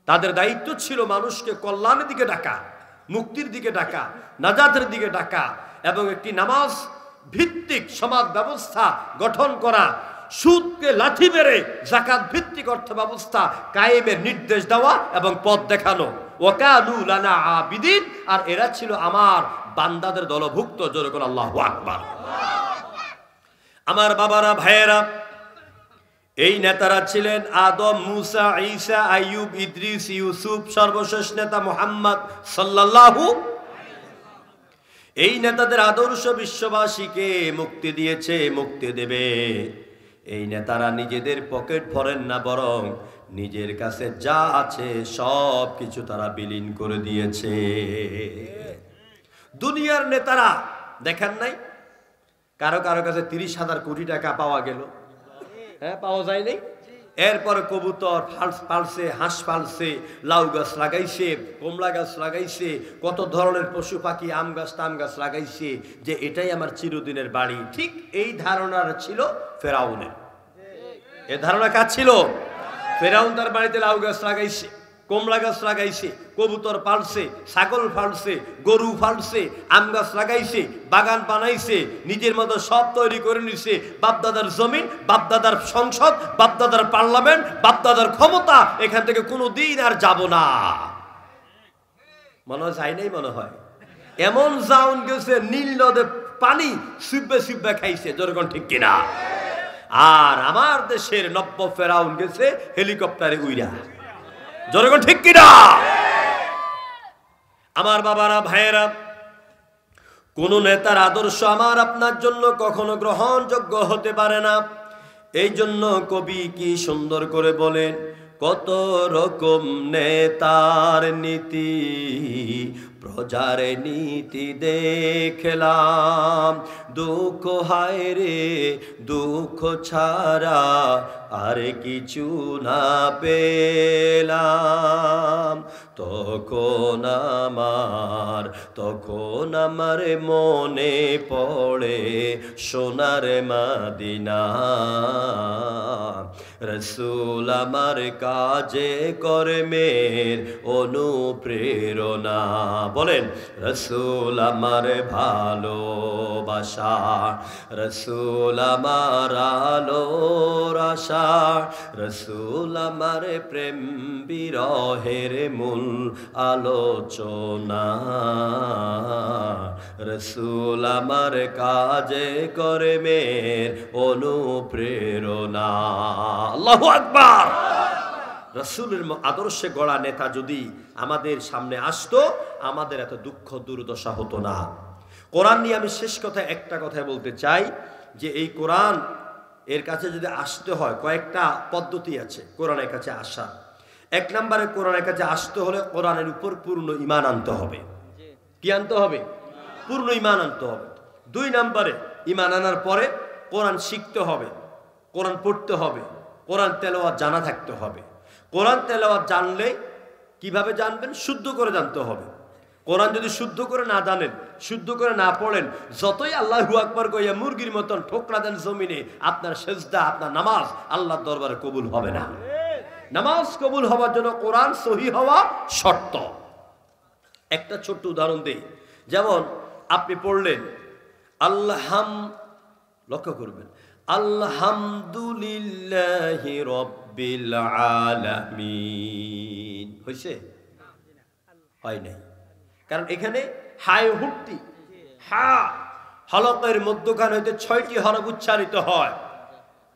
তাদের দায়িত্ব ছিল মানুষকে কল্যাণের দিকে ডাকা, মুক্তির দিকে ডাকা, নাজাতের দিকে ডাকা, এবং একটি নামাজ ভিত্তিক সমাজ ব্যবস্থা গঠন করা, সুদকে লাথি মেরে যাকাত ভিত্তিক অর্থ ব্যবস্থা কায়েমের নির্দেশ দেওয়া এবং পথ দেখানো। ওয়াকানু লানা আবিদিন, আর এরা ছিল আমার বান্দাদের দলভুক্ত। জোরে করে আল্লাহু আকবার। আমার বাবারা, ভাইয়েরা, এই নেতারা ছিলেন আদম, মুসা, ঈসা, আইয়ুব, ইদ্রিস, ইউসুফ, সর্বশেষ নেতা মুহাম্মদ সাল্লাল্লাহু। এই নেতাদের আদর্শ বিশ্ববাসীকে মুক্তি দিয়েছে, মুক্তি দেবে। এই নেতারা নিজেদের পকেট ভরেন না, বরং নিজের কাছে যা আছে সব কিছু তারা বিলীন করে দিয়েছে। দুনিয়ার নেতারা দেখেন নাই, কারো কারো কাছে 30,000 কোটি টাকা পাওয়া গেল, হ্যাঁ, পাওয়া যায় নাই। এরপরে কবুতর পালছে, হাঁস পালছে, লাউ গাছ লাগাইছে, কমলা গাছ লাগাইছে, কত ধরনের পশু পাখি, আম গাছ, তাম গাছ লাগাইছে, যে এটাই আমার চিরদিনের বাড়ি। ঠিক এই ধারণা ছিল ফেরাউনের। এ ধারণা কার ছিল? ফেরাউন তার বাড়িতে লাউ গাছ লাগাইছে, কমলা গাছ লাগাইছে, কবুতর পালছে, ছাগল পালছে, গরু পালছে, আম গাছ লাগাইছে, বাগান বানাইছে, নিজের মতো সব তৈরি করে নিছে। বাপদাদার জমিন, বাপদাদার সংসদ, বাপদাদার পার্লামেন্ট, বাপদাদার ক্ষমতা, এখান থেকে কোনো দিন আর যাব না। মনে হয় যাই নাই, মনে হয় এমন জাউন গেছে, নীল নদে পানি সুব্বে সুব্বে খাইছে। যেরকম ঠিক কিনা? আর আমার দেশের নব্য ফেরাউন গেছে হেলিকপ্টারে উইরা। জনগণ ঠিক কিনা? আমার বাবারা, ভাইয়েরা, কোন নেতার আদর্শ আমার আপনার জন্য কখনো গ্রহণযোগ্য হতে পারে না। এই জন্য কবি কি সুন্দর করে বলেন, কত রকম নেতার নীতি, প্রজার নীতি দেখলাম, দুঃখ হায় রে দুঃখ ছাড়া আর কিছু না পেলাম। তখন আমার মনে পড়ে সোনার মদিনা, রসুল আমার কাজে কর্মের অনুপ্রেরণা। বলেন, রসুল আমার ভালোবাসা, রসুল আমার আলোর আশা, রসুল আমার প্রেম বিরহের মূল আলোচনা, রসুল আমার কাজে কর্মের অনুপ্রেরণা। আল্লাহু আকবার। রসুলের আদর্শে গড়া নেতা যদি আমাদের সামনে আসতো, আমাদের এত দুঃখ দুর্দশা হতো না। কোরআন নিয়ে আমি শেষ কথা একটা কথা বলতে চাই, যে এই কোরআন এর কাছে যদি আসতে হয় কয়েকটা পদ্ধতি আছে কোরআনের কাছে আসা। এক নম্বরে কোরআনের কাছে আসতে হলে কোরআনের উপর পূর্ণ ঈমান আনতে হবে। কি আনতে হবে? পূর্ণ ঈমান আনতে হবে। দুই নম্বরে ঈমান আনার পরে কোরআন শিখতে হবে, কোরআন পড়তে হবে, কোরআন তেলাওয়াত জানা থাকতে হবে। কোরআন তেলাওয়াত জানলে কিভাবে জানবেন? শুদ্ধ করে জানতে হবে। কোরআন যদি শুদ্ধ করে না জানেন, শুদ্ধ করে না পড়েন, যতই আল্লাহু আকবার কইয়া মুরগির মতন ঠোকরা দেন জমিনে, আপনার সেজদা, আপনার নামাজ আল্লাহর দরবারে কবুল হবে না। নামাজ কবুল হওয়ার জন্য কোরআন সহি হওয়া শর্ত। একটা ছোট্ট উদাহরণ দেই। যেমন আপনি পড়লেন লক্ষ্য করবেন, আলহামদুলিল্লাহি রাব্বিল আলামিন। হইছে? হয় নাই। কারণ এখানে হায় হুট্টি, হা হলকের মধ্যখান হইতে 6টি হরফ উচ্চারিত হয়।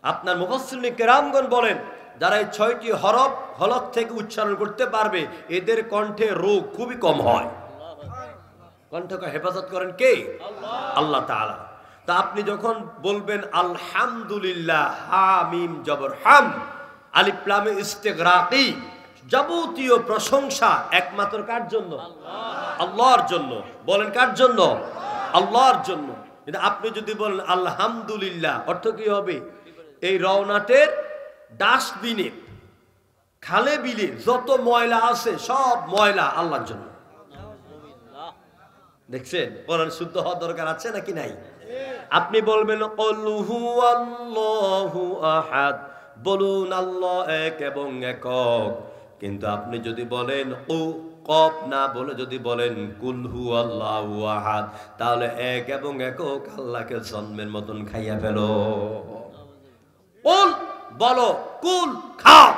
আপনার মুফাসসিরিন কেরামগণ বলেন, যারা এই 6টি হরফ হলক থেকে উচ্চারণ করতে পারবে, এদের কণ্ঠে রোগ খুবই কম হয়। কণ্ঠকে হেফাজত করেন কে? আল্লাহ তাআলা। তা আপনি যখন বলবেন আলহামদুলিল্লাহ, হা মিম জবর হাম, আলিফ লাম ইস্তিগরাকি, যাবতীয় প্রশংসা একমাত্র কার জন্য? আল্লাহর জন্য। বলেন কার জন্য? আল্লাহর জন্য। কিন্তু আপনি যদি বলেন আলহামদুলিল্লাহ, অর্থ কি হবে? এই রওনাটের ডাস্টবিনে, খালে বিলে যত ময়লা আছে সব ময়লা আল্লাহর জন্য। দেখছেন কোরআন শুদ্ধ হওয়ার দরকার আছে নাকি নাই? আপনি বলবেন কুল হুয়াল্লাহু আহাদ, বলুন আল্লাহ এক এবং একক। কিন্তু আপনি যদি বলেন ও কফ না বলে যদি বলেন কুল হুয়াল্লাহু আহাদ, তাহলে এক এবং একক আল্লাহকে জন্মের মতন খাইয়া ফেলো। কুল বলো, কুল খাও।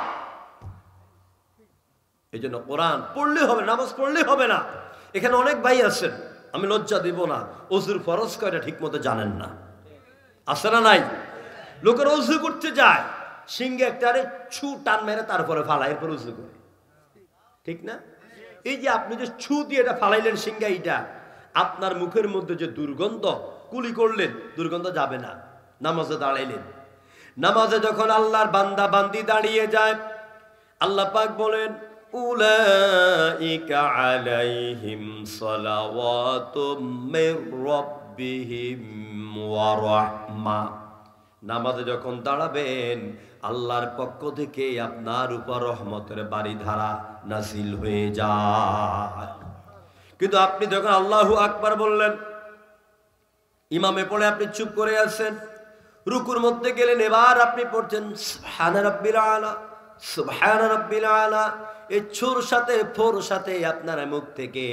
এই জন্য কোরআন পড়লে হবে, নামাজ পড়লে হবে না। এখানে অনেক ভাই আছেন, আমি লজ্জা দিব না, ওযুর ফরজ কয়টা ঠিক মতো জানেন না। আছে না নাই? লোকের ওযু করতে যায়, সিংহে একটা ছু টান মেরে তারপরে ফালায়, এরপর ওযু করে। ঠিক না? এই যে আপনি যে ছু দিয়ে এটা ফালাইলেন সিংহা, এইটা আপনার মুখের মধ্যে যে দুর্গন্ধ, কুলি করলেন, দুর্গন্ধ যাবে না। নামাজে দাঁড়াইলেন, নামাজে যখন আল্লাহর বান্দা বান্দি দাঁড়িয়ে যায়, আল্লাহ পাক বলেন উলাইকা আলাইহিম সালাওয়াতুম মির রাব্বিহিম ওয়া রাহমা। নামাজে যখন দাঁড়াবেন, আল্লাহর পক্ষ থেকে আপনার উপর রহমতের বারিধারা নাজিল হয়ে যায়। কিন্তু আপনি যখন আল্লাহু আকবার বললেন, ইমামে পড়ে আপনি চুপ করে আছেন, রুকুর মধ্যে গেলেন, এবার আপনি পড়ছেন সুবহানা রাব্বিল আলা, সুবহানা রাব্বিল আলা। এই ছুর সাথে ফোর সাথে আপনার মুখ থেকে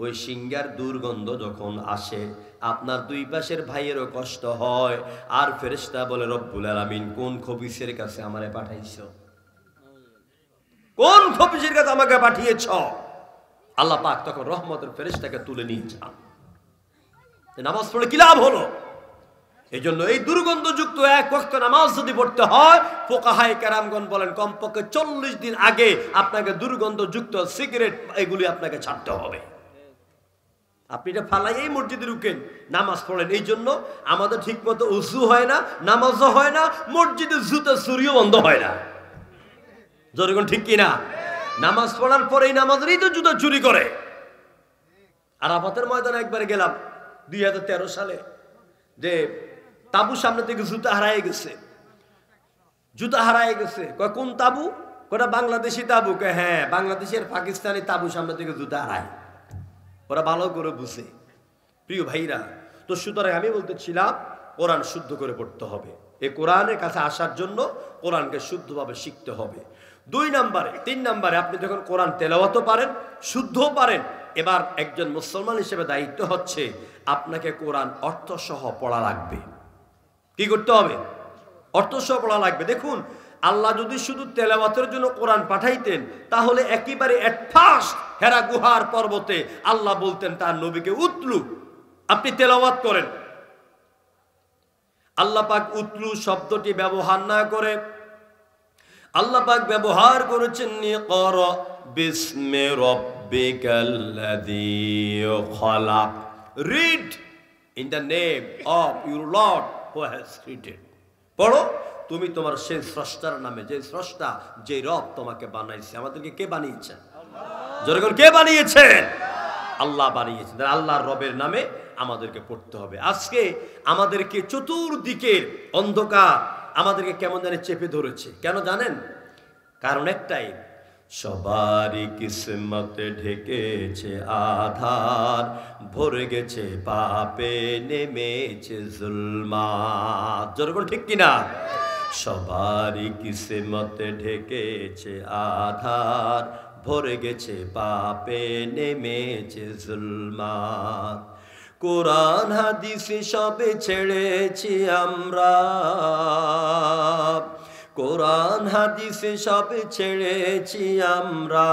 ওই সিংহার দুর্গন্ধ যখন আসে, আপনার দুই পাশের ভাইয়েরও কষ্ট হয়। আর ফেরেশতা বলে রব্বুল আলামিন কোন খবিসের কাছে আমারে পাঠাইছো? কোন খবিসের কাছে আমাকে পাঠিয়েছ? আল্লাহ পাক তখন রহমতের ফেরেশতাকে তুলে নিয়ে যান। নামাজ পড়লে কি লাভ হলো? এই জন্য এই দুর্গন্ধযুক্ত এক ওয়াক্ত নামাজ যদি পড়তে হয়, ফুকাহায়ে কেরামগণ বলেন কমপক্ষে 40 দিন আগে আপনাকে দুর্গন্ধযুক্ত সিগারেট এগুলি আপনাকে ছাড়তে হবে। আপনি এটা ফালাই এই মসজিদে ঢুকেন, নামাজ পড়েন। এই জন্য আমাদের ঠিক মতো উযু হয় না, নামাজও হয় না, মসজিদে জুতা চুরিও বন্ধ হয় না। যখন ঠিক কিনা? নামাজ পড়ার পরেই নামাজেরই তো জুতা চুরি করে। আরাফাতের ময়দানে একবার গেলাম 2013 সালে, যে তাবুর সামনে থেকে জুতা হারায় গেছে। জুতা হারায় গেছে, কয় কোন তাবু? ওটা বাংলাদেশি তাবু। কয় হ্যাঁ, বাংলাদেশের পাকিস্তানি তাবু সামনে থেকে জুতা হারায়। ওরা ভালো করে বুঝে। প্রিয় ভাইরা, তো সুতরাং আমি বলতেছিলাম কোরআন শুদ্ধ করে পড়তে হবে। এই কোরআনের কাছে আসার জন্য কোরআনকে শুদ্ধভাবে শিখতে হবে। 2 নম্বরে 3 নম্বরে আপনি যখন কোরআন তেলাওয়াতও পারেন, শুদ্ধও পারেন, এবার একজন মুসলমান হিসেবে দায়িত্ব হচ্ছে আপনাকে কোরআন অর্থসহ পড়া লাগবে। কি করতে হবে? অর্থসহ পড়া লাগবে। দেখুন আল্লাহ যদি শুধু তেলাওয়াতের জন্য কোরআন পাঠাইতেন তাহলে একেবারে এট ফার্স্ট হেরা গুহার পর্বতে আল্লাহ বলতেন তার নবীকে উতলু, আপনি তেলাওয়াত করেন। আল্লাহ পাক উতলু শব্দটি ব্যবহার না করে আল্লাহ পাক ব্যবহার করেছেন ইকরা বিসমি রাব্বিকাল্লাযী খালাক, read in the name of your lord who has created. পড়ো তুমি তোমার সেই স্রষ্টার নামে, যে স্রষ্টা, যে রব তোমাকে বানাইছে। আমাদেরকে কে বানিয়েছেন? জনগণ কে বানিয়েছেন? আল্লাহ বানিয়েছেন। আল্লাহর রবের নামে আমাদেরকে পড়তে হবে। আজকে আমাদেরকে চতুর্দিকের অন্ধকার আমাদেরকে কেমন জানি চেপে ধরেছে। কেন জানেন? কারণ একটাই, সবারই কিসমতে ঢেকেছে আধার, ভরে গেছে পাপে নেমেছে জুলমাত। জনগণ ঠিক কিনা? সবারই কিসমতে ঢেকেছে আধার, ভরে গেছে পাপে নেমেছে জুলমাত। কোরআন হাদিস সবে ছেড়েছি আমরা, কোরআন হাদিস সবে ছেড়েছি আমরা,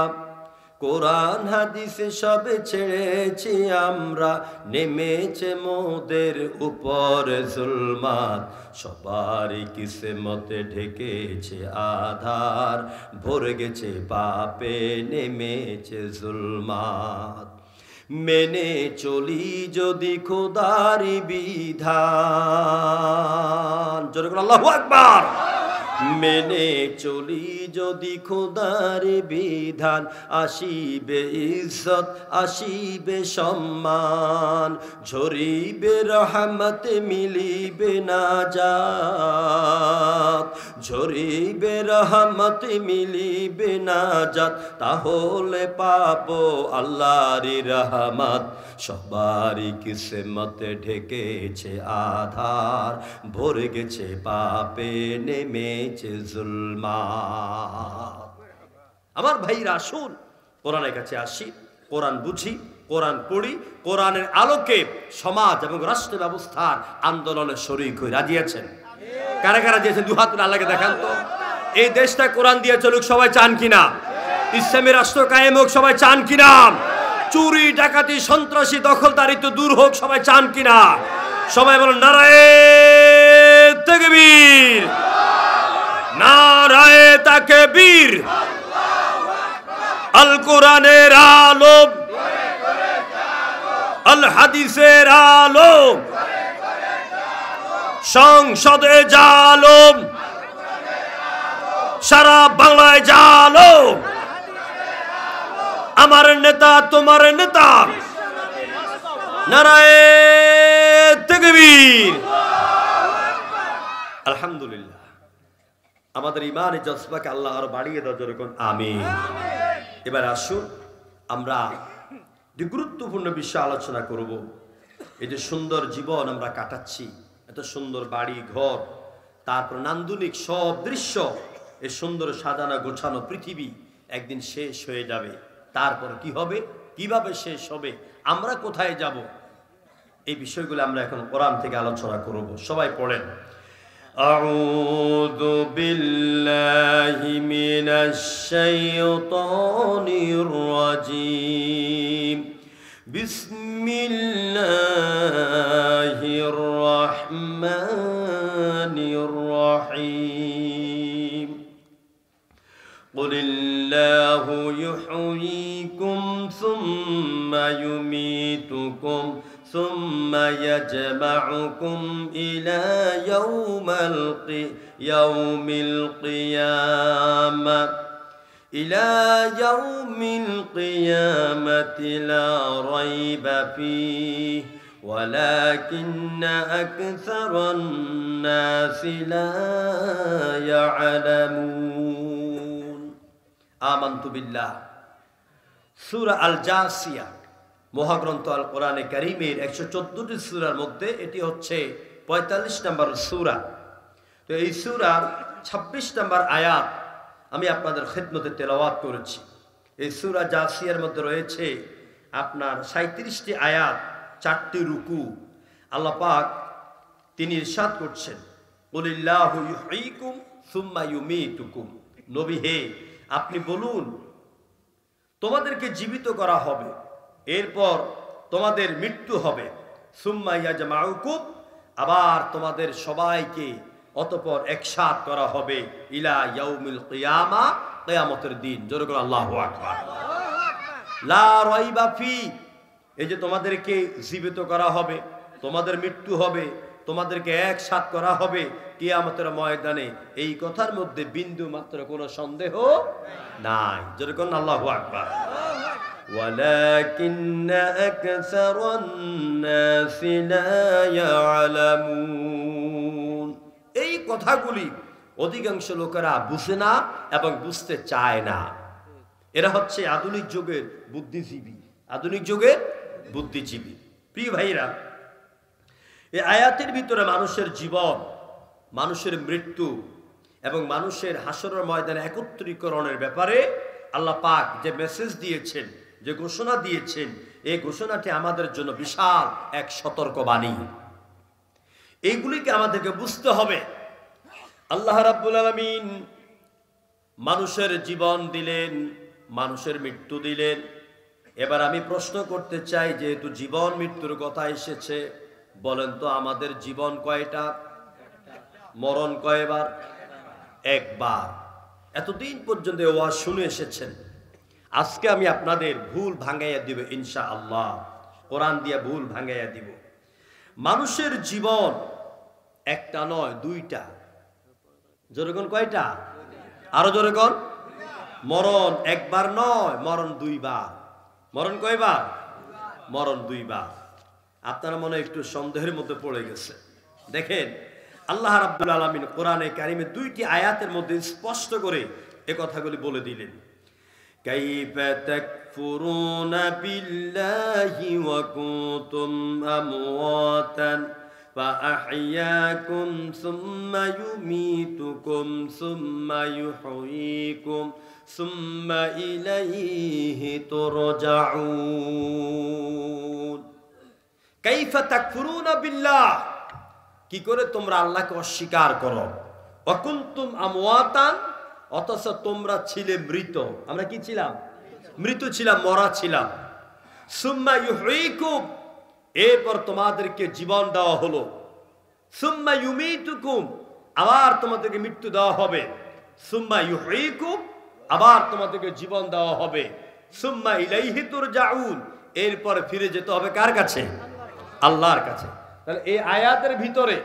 কোরআন হাদিস সবে ছেড়েছি আমরা, নেমেছে মোদের উপর জুলমাত। সবারই কিসমতে ঢেকেছে আধার, ভরে গেছে পাপে নেমেছে জুলমাত। মেনে চলি যদি খোদারি বিধান, জোরে বলো আল্লাহু আকবার। মেনে চলি যদি খোদার বিধান, আসিবে ইজ্জত আসিবে সম্মান, ঝরিবে রহমত মিলিবে নাজাত, ঝরিবে রহমত মিলিবে নাজাত, তাহলে পাবো আল্লাহর রহমত। সবারই কিসমতে ঢেকেছে আধার, ভরে গেছে পাপে নেমেছে জুলমাত। আমার ভাইরা আসুন কোরআনের কাছে আসি, কোরআন বুঝি, কোরআন পড়ি, কোরআনের আলোকে সমাজ এবং রাষ্ট্র ব্যবস্থার আন্দোলনে শরীক হয়ে রাজি আছেন? কারা কারা দিয়েছেন দু হাত তুলে আল্লাহকে দেখান তো। এই দেশটা কোরআন দিয়ে চলুক, সবাই চান কিনা? ইসলামী রাষ্ট্র কায়েম হোক, সবাই চান কিনা? চুরি ডাকাতি সন্ত্রাসী দখলদারিত্ব দূর হোক, সবাই চান কিনা? সবাই বলেন নারায়ে তাকবীর, নারায়ে তাকবীর। আল কোরআনের আলো, আল হাদিসের আলো, সংসদে জালো, সারা বাংলায় জালো। আমার নেতা তোমার নেতা, নারায়ে তাকবীর। আলহামদুলিল্লাহ, আমাদের ইমানের জজবাকে আল্লাহ আরো বাড়িয়ে দাও, যেরকম আমিন। এবার আসুন আমরা যে গুরুত্বপূর্ণ বিষয় আলোচনা করব। এই যে সুন্দর জীবন আমরা কাটাচ্ছি, এত সুন্দর বাড়ি ঘর, তারপর নান্দনিক সব দৃশ্য, এই সুন্দর সাজানো গোছানো পৃথিবী একদিন শেষ হয়ে যাবে। তারপর কি হবে, কিভাবে শেষ হবে, আমরা কোথায় যাব, এই বিষয়গুলো আমরা এখন কোরআন থেকে আলোচনা করব। সবাই পড়েন, আউযু বিল্লাহি মিনাশ শাইতানির রাজীম, বিসমিল্লাহির রহমানির রহিম। কুলিল্লাহু ইউহয়িকুম সুম্মা ইউমীতুকুম সুম্মা ইয়াজমাউকুম ইলা ইয়াউমিল কিয়ামাহ ইলা ইয়াউমিল কিয়ামাতি লা রাইবা ফীহি ওয়ালাকিন্না আকসারান নাসি লা ইয়ালামুন। আমানতু বিল্লাহ। সূরা আল জাসিয়া মহাগ্রন্থ আল কোরআনে কারীমের 114টি সূরার মধ্যে এটি হচ্ছে 45 নম্বর সূরা। তো এই সূরার 26 নম্বর আয়াত আমি আপনাদের খেদমতে তেলাওয়াত করেছি। এই সূরা জাসিয়ার মধ্যে রয়েছে আপনার 37টি আয়াত, 4টি রুকু। আল্লাহ পাক তিনি ইরশাদ করছেন, কুলিল্লাহু ইউহয়িকুম সুম্মা ইউমীতুকুম। নবী হে, আপনি বলুন তোমাদেরকে জীবিত করা হবে, এরপর তোমাদের মৃত্যু হবে। সুম্মা ইয়াজমাউকুম, আবার তোমাদের সবাইকে অতঃপর একসাথ করা হবে ইলা ইয়াউমিল কিয়ামা, কিয়ামতের দিন। জোরে করে আল্লাহু আকবার। লা রাইবা ফি, এই যে তোমাদেরকে জীবিত করা হবে, তোমাদের মৃত্যু হবে, তোমাদেরকে একসাথ করা হবে কিয়ামতের ময়দানে, এই কথার মধ্যে বিন্দু মাত্র কোনো সন্দেহ নাই। জোরে করে আল্লাহু আকবার। ওয়ালাকিন্না আকসারান নাসি লা ইয়ালামুন, এই কথাগুলি অধিকাংশ লোকেরা বুঝে না এবং বুঝতে চায় না। এরা হচ্ছে আধুনিক যুগের বুদ্ধিজীবী, আধুনিক যুগের বুদ্ধিজীবী। প্রিয় ভাইরা, এই আয়াতের ভিতরে মানুষের জীবন, মানুষের মৃত্যু এবং মানুষের হাসরের ময়দানে একত্রীকরণের ব্যাপারে আল্লাহ পাক যে মেসেজ দিয়েছেন, যে ঘোষণা দিয়েছেন, এই ঘোষণাটি আমাদের জন্য বিশাল এক সতর্কবাণী। এইগুলিকে আমাদেরকে বুঝতে হবে। আল্লাহ রাব্বুল আলামিন মানুষের জীবন দিলেন, মানুষের মৃত্যু দিলেন। এবার আমি প্রশ্ন করতে চাই, যেহেতু জীবন মৃত্যুর কথা এসেছে, বলেন তো আমাদের জীবন কয়টা, মরণ কয়বার? একবার। এতদিন পর্যন্ত ওয়াজ শুনে এসেছেন, আজকে আমি আপনাদের ভুল ভাঙাইয়া দিব ইনশাআল্লাহ, কোরআন দিয়ে ভুল ভাঙাইয়া দিব। মানুষের জীবন একটা নয়, দুইটা। জোরে কোন কয়টা? আরো জোরে কোন। মরণ একবার নয়, মরণ দুইবার। মরণ কয়বার? মরণ দুইবার। আপনারা মনে একটু সন্দেহের মধ্যে পড়ে গেছে। দেখেন, আল্লাহ রাব্বুল আলামিন কোরআনে কারিমে দুইটি আয়াতের মধ্যে স্পষ্ট করে এ কথাগুলি বলে দিলেন। কাইফা তাকফুরুনা বিল্লাহি ওয়া কুনতুম আমওয়াতান فأحياكم ثم يميتكم ثم يحييكم ثم إليه ترجعون। কাইফা তাকফুরুনা বিল্লাহ, কি করে তোমরা আল্লাহকে অস্বীকার করো। ওয়া কুনতুম আমওয়াতান, অথচ তোমরা ছিলে মৃত। আমরা কি ছিলাম? মৃত ছিলাম, মরা ছিলাম। সুম্মা ইউহয়িকুম, এরপর তোমাদেরকে জীবন দেওয়া হলো। সুম্মা ইউমীতুকুম, আবার তোমাদেরকে মৃত্যু দেওয়া হবে। সুম্মা ইউহয়িকুম, আবার তোমাদেরকে জীবন দেওয়া হবে। সুম্মা ইলাইহি তুরজাউন, এরপর ফিরে যেতে হবে কার কাছে? আল্লাহর কাছে। তাহলে এই আয়াতের ভিতরে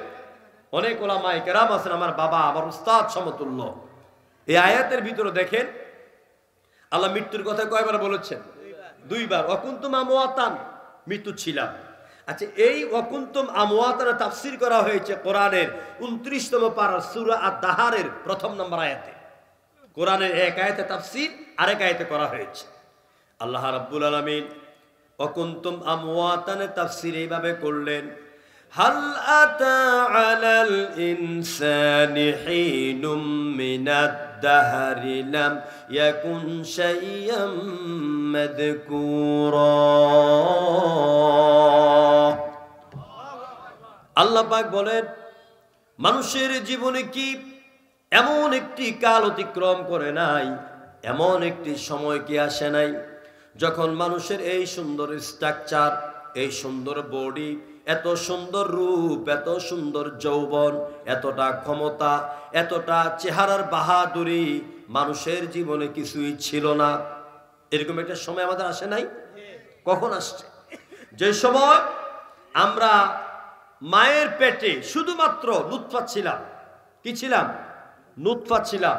অনেক ওলামায়ে কেরাম আছেন, আমার বাবা, আমার উস্তাদ সমতুল্য। এই আয়াতের ভিতরে দেখেন আল্লাহ মৃত্যুর কথা কয়বার বলেছেন? দুইবার। ওয়া কুনতুম আমওয়াতান, মৃত্যু ছিলাম। আচ্ছা, এই ওয়া কুনতুম আমওয়াতান তাফসীর করা হয়েছে কোরআনের 29তম পারা সূরা আদ-দাহারের প্রথম নম্বর আয়াতে। কোরআনের এক আয়াতে তাফসীর, আরেক আয়াতে করা হয়েছে। আল্লাহ রাব্বুল আলামিন ওয়া কুনতুম আমওয়াতান তাফসীর এইভাবে করলেন, হাল আতা আলাল ইনসানি হিনুম মিনাদ দাহরি লাম ইয়াকুন শাইয়াম মাযকুরা। আল্লাহ পাক বলেন, মানুষের জীবনে কি এমন একটি কাল অতিক্রম করে নাই, এমন একটি সময় কি আসে নাই, যখন মানুষের এই সুন্দর স্ট্রাকচার, এই সুন্দর বডি, এত সুন্দর রূপ, এত সুন্দর যৌবন, এতটা ক্ষমতা, এতটা চেহারার বাহাদুরি মানুষের জীবনে কিছুই ছিল না। এরকম একটা সময় আমাদের আসে নাই? কখন আসছে? যে সময় আমরা মায়ের পেটে শুধুমাত্র নুতফা ছিলাম। কি ছিলাম? নুতফা ছিলাম,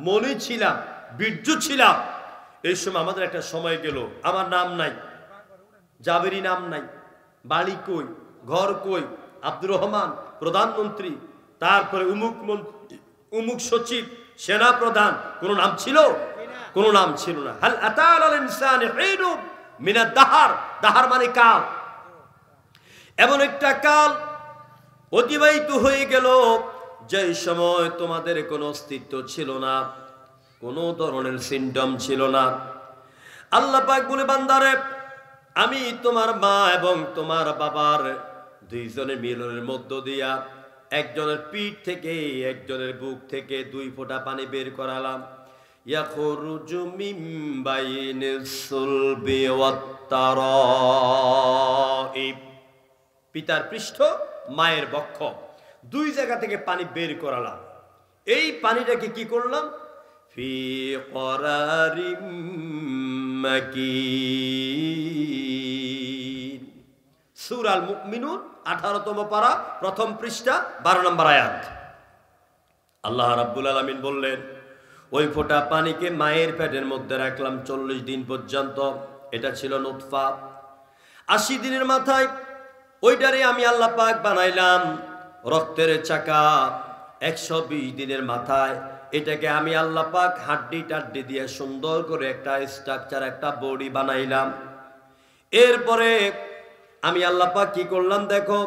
মনি ছিলাম, বীর্য ছিলাম। এই সময় আমাদের একটা সময় গেল, আমার নাম নাই, জাবেরি নাম নাই, বাড়ি কই, ঘর কই, আব্দুর রহমান প্রধানমন্ত্রী, তারপরে উমুক মন্ত্রী, উমুক সচিব, সেনা প্রধান, কোনো নাম ছিল? কোনো নাম ছিল না। হাল আতা আলাল ইনসানি হিনুম মিনাদ দাহার, দাহার মানে কাল। এমন একটা কাল অতিবাহিত হয়ে গেল যে সময় তোমাদের কোনো অস্তিত্ব ছিল না, কোনো ধরনের সিম্পটম ছিল না। আল্লাহ পাক বলে, বান্দারে, আমি তোমার মা এবং তোমার বাবার দুইজনের মিলনের মধ্য দিয়া একজনের পিঠ থেকে একজনের বুক থেকে 2 ফোঁটা পানি বের করালাম। ইয়াখরুজু মিন বাইনিস সুলবি ওয়াত তারাইব, পিতার পৃষ্ঠ মায়ের বক্ষ 2 জায়গা থেকে পানি বের করালাম। এই পানিটাকে কি করলাম? ফি করারিম মাকিন। সূরা আল মুমিনুন 18তম পারা, প্রথম পৃষ্ঠা, 12 নম্বর আয়াত। আল্লাহ রাব্বুল আলামিন বললেন, ওই ফোঁটা পানিকে মায়ের পেটের মধ্যে রাখলাম 40 দিন পর্যন্ত। এটা ছিল নুতফা। 80 দিনের মাথায় ওইটারে আমি আল্লাহ পাক বানাইলাম রক্তের চাকা। 120 দিনের মাথায় এটাকে আমি আল্লাহ পাক হাড্ডি টাড্ডি দিয়ে সুন্দর করে একটা স্ট্রাকচার, একটা বডি বানাইলাম। এরপরে আমি আল্লাহ পাক কি করলাম দেখো,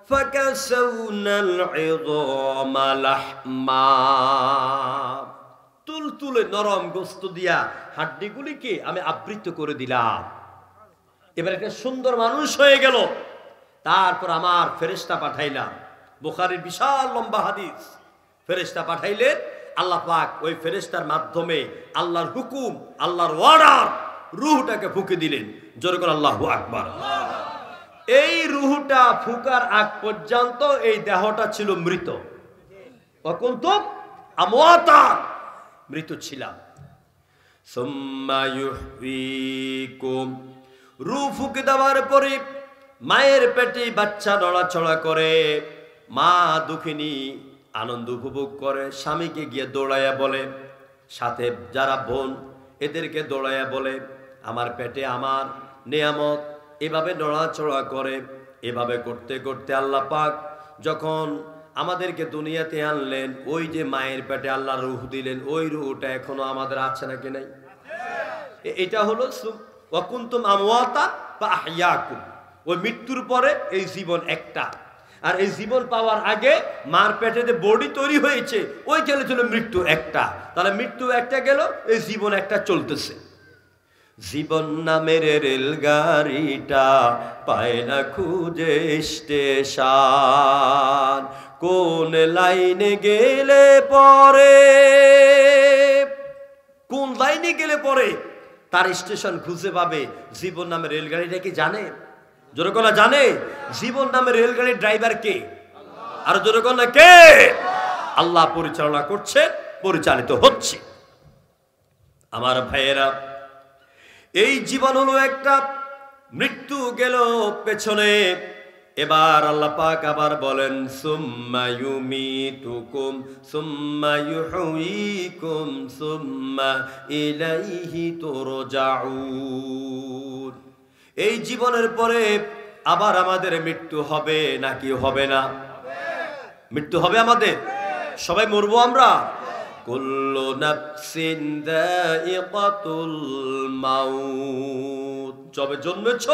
ফাকাসাউনাল ইযমা লাহমা, তুলতুলে নরম গোশত দিয়া হাড্ডিগুলিকে আমি আবৃত করে দিলাম। এবার একটা সুন্দর মানুষ হয়ে গেল। তারপর আমার ফেরেশতা পাঠাইলাম, বুখারীর বিশাল লম্বা হাদিস। ফেরেশতা পাঠাইলেন, আল্লাহ পাক ওই ফেরেশতার মাধ্যমে আল্লাহর হুকুম, আল্লাহর অর্ডার রূহটাকে ফুঁকে দিলেন। জোরে করে আল্লাহু আকবার। এই রূহটা ফুকার আগ পর্যন্ত এই দেহটা ছিল মৃত। অকুন্তুম আমওয়াতা, মৃত ছিলাম। সুম্মা ইউহয়িকুম, রূহ ফুঁকে দেওয়ার পরে মায়ের পেটে বাচ্চা নড়াচড়া করে। মা দুঃখিনী আনন্দ উপভোগ করে, স্বামীকে গিয়ে দৌড়াইয়া বলে, সাথে যারা বোন এদেরকে দৌড়াইয়া বলে, আমার পেটে আমার নিয়ামত। এভাবে নড়াচড়া করে। এভাবে করতে করতে আল্লাহ পাক যখন আমাদেরকে দুনিয়াতে আনলেন, ওই যে মায়ের পেটে আল্লাহ রূহ দিলেন, ওই রূহটা এখনো আমাদের আছে নাকি নাই? এটা হলো ওয়াকুনতুম আমওয়াতা ফাআহইয়াকুম। ওই মৃত্যুর পরে এই জীবন একটা, আর এই জীবন পাওয়ার আগে মার পেটে যে বডি তৈরি হয়েছে ওই গেলে ছিল মৃত্যু একটা। তাহলে মৃত্যু একটা গেল, এই জীবন একটা চলতেছে। জীবন নামের রেলগাড়িটা পায় না খুঁজে স্টেশন, কোন লাইনে গেলে পরে, কোন লাইনে গেলে পরে তার স্টেশন খুঁজে পাবে। জীবন নামের রেলগাড়িটা কি জানে? জোরে কোনা জানে? জীবন নামের রেলগাড়ির ড্রাইভার কে? আর জোরে কোনা কে? আল্লাহ পরিচালনা করছে, পরিচালিত হচ্ছে। আমার ভাইয়েরা, এই জীবন হলো একটা, মৃত্যু গেল পেছনে। এবার আল্লাহ পাক আবার বলেন, সুম্মা ইউমিতুকুম সুম্মা ইউহয়িকুম সুম্মা ইলাইহি তুরজাউন। এই জীবনের পরে আবার আমাদের মৃত্যু হবে নাকি হবে না? মৃত্যু হবে আমাদের, সবাই মরবো আমরা। কুল্লু নাফসিন যায়িকাতুল মাউত, যবে জন্মেছ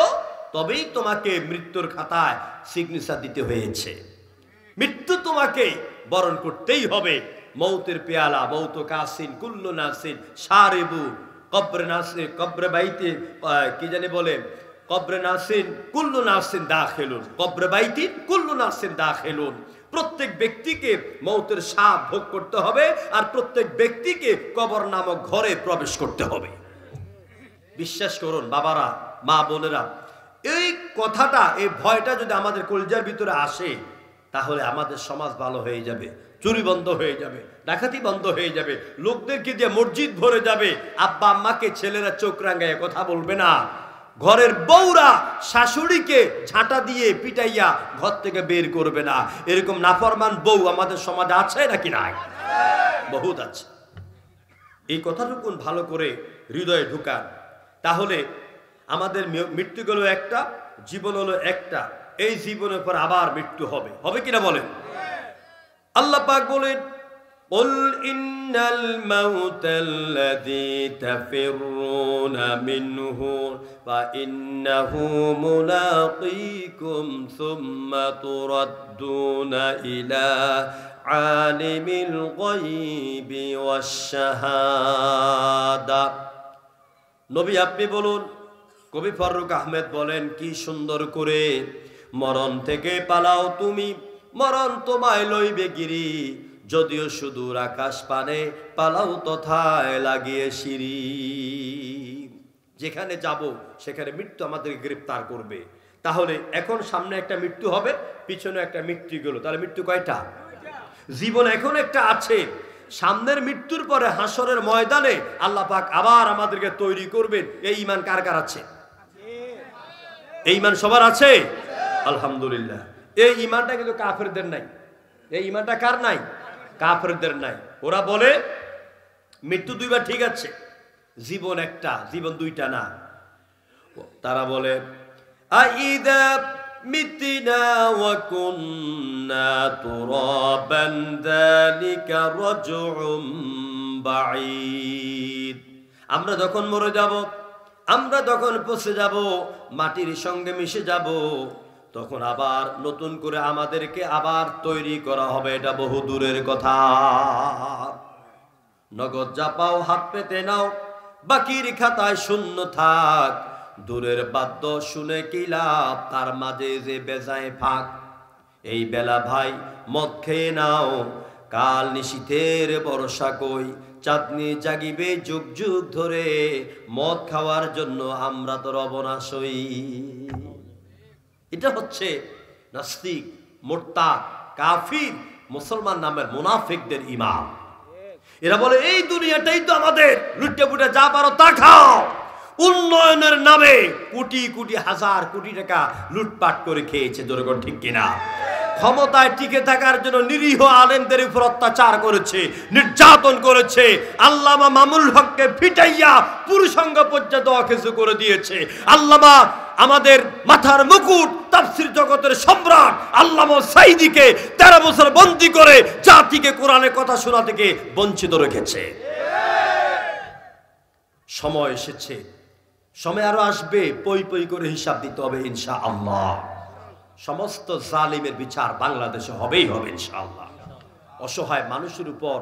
তবেই তোমাকে মৃত্যুর খাতায় সিগনেচার দিতে হয়েছে। মৃত্যু তোমাকে বরণ করতেই হবে। মৌতের পেয়ালা মৌত কাসিন কুল্লু নাসিন শারিবু কবরে নাসিন কবরে বাইতে, কি জানি বলে, কবরে নাসিন কুল্লু নাসিন দাখিলুন, কবরে বাইতি কুল্লু নাসিন দাখিলুন। প্রত্যেক ব্যক্তিকে মৌতের স্বাদ ভোগ করতে হবে, আর প্রত্যেক ব্যক্তিকে কবর নামক ঘরে প্রবেশ করতে হবে। বিশ্বাস করুন বাবারা, মা বোনেরা, এই কথাটা, এই ভয়টা যদি আমাদের কলিজার ভিতরে আসে, তাহলে আমাদের সমাজ ভালো হয়ে যাবে। চুরি বন্ধ হয়ে যাবে, ডাকাতি বন্ধ হয়ে যাবে, লোকদেরকে দিয়ে মসজিদ ভরে যাবে। আব্বা আম্মাকে ছেলেরা চোখ রাঙায় কথা বলবে না। ঘরের বউরা শাশুড়িকে ঝাঁটা দিয়ে পিটাইয়া ঘর থেকে বের করবে না। এরকম নাফরমান বউ আমাদের সমাজে আছে নাকি নাই? বহুত আছে। এই কথাটুকু ভালো করে হৃদয়ে ঢুকান, তাহলে আমাদের মৃত্যু হলো একটা, জীবন হলো একটা। এই জীবনের পর আবার মৃত্যু হবে, হবে কিনা বলেন? আল্লাহ পাক বলেন, قل إن الموت الذي تفرون منه فإنه ملاقيكم ثم تردون إلى عالم الغيب والشهادة। নবী আপনি বলুন। কবি ফারুক আহমেদ বলেন, কি সুন্দর করে, মরণ থেকে পালাও তুমি, মরণ তোমায় লইবে গিরি, যদিও সুদূর আকাশ পানে পালাও তথায় লাগিয়ে সিঁড়ি। যেখানে যাব সেখানে মৃত্যু আমাদের গ্রেফতার করবে। তাহলে এখন সামনে একটা মৃত্যু হবে, পিছনে একটা মৃত্যু গেল, তাহলে মৃত্যু কয়টা? জীবন এখন একটা আছে। সামনের মৃত্যুর পরে হাসরের ময়দানে আল্লাহ পাক আবার আমাদেরকে তৈরি করবেন। এই ঈমান কার কার আছে? এই ঈমান সবার আছে? আলহামদুলিল্লাহ। এই ঈমানটা কিন্তু কাফেরদের নাই। এই ঈমানটা কার নাই? কাফেরদের নাই। ওরা বলে মৃত্যু দুইবার ঠিক আছে, জীবন একটা, জীবন দুইটা না। তারা বলে আইদা মিতনা ওয়া কুন্না তুরাবান যালিকা রাজউম বাঈদ। আমরা যখন মরে যাব, আমরা যখন পচে যাব, মাটির সঙ্গে মিশে যাব, তখন আবার নতুন করে আমাদেরকে আবার তৈরি করা হবে। এটা বহু দূরের কথা। নগদ যা পাও হাত পেতে নাও, বাকির খাতায় শূন্য থাক। দূরের বাদ্য শুনে কি লাভ, তার মাঝে যে বেজায় ফাঁক। এই বেলা ভাই মদ খেয়ে নাও, কাল নিশীথের ভরসা কই। চাঁদনি জাগিবে যুগ যুগ ধরে, মদ খাওয়ার জন্য আমরা তো রবনাশই। এটা হচ্ছে নাস্তিক, মুরতাদ, কাফির, মুসলমান নামের মুনাফিকদের ইমাম। এরা বলে এই দুনিয়াটাই তো আমাদের, লুটে পুটে যা পারো তা খাও। উন্নয়নের নামে কোটি কোটি হাজার কোটি টাকা লুটপাট করে খেয়েছে। জনগণ ঠিক কিনা? ক্ষমতায় টিকে থাকার জন্য নিরীহ আলেমদের উপর অত্যাচার করেছে, নির্যাতন করেছে। আল্লামা মামুনুল হককে ফিটাইয়া পুরুষাঙ্গ পর্যন্ত অকেজু করে দিয়েছে। আল্লামা আমাদের মাথার মুকুট, তাফসীর জগতের সম্রাট আল্লামা সাঈদীকে 13 বছর বন্দী করে জাতিকে কোরআনের কথা শোনা থেকে বঞ্চিত রেখেছে। সময় এসেছে, সময় আরো আসবে, পই পই করে হিসাব দিতে হবে ইনশাআল্লাহ। সমস্ত জালিমের বিচার বাংলাদেশে হবেই হবে ইনশাআল্লাহ। অসহায় মানুষের উপর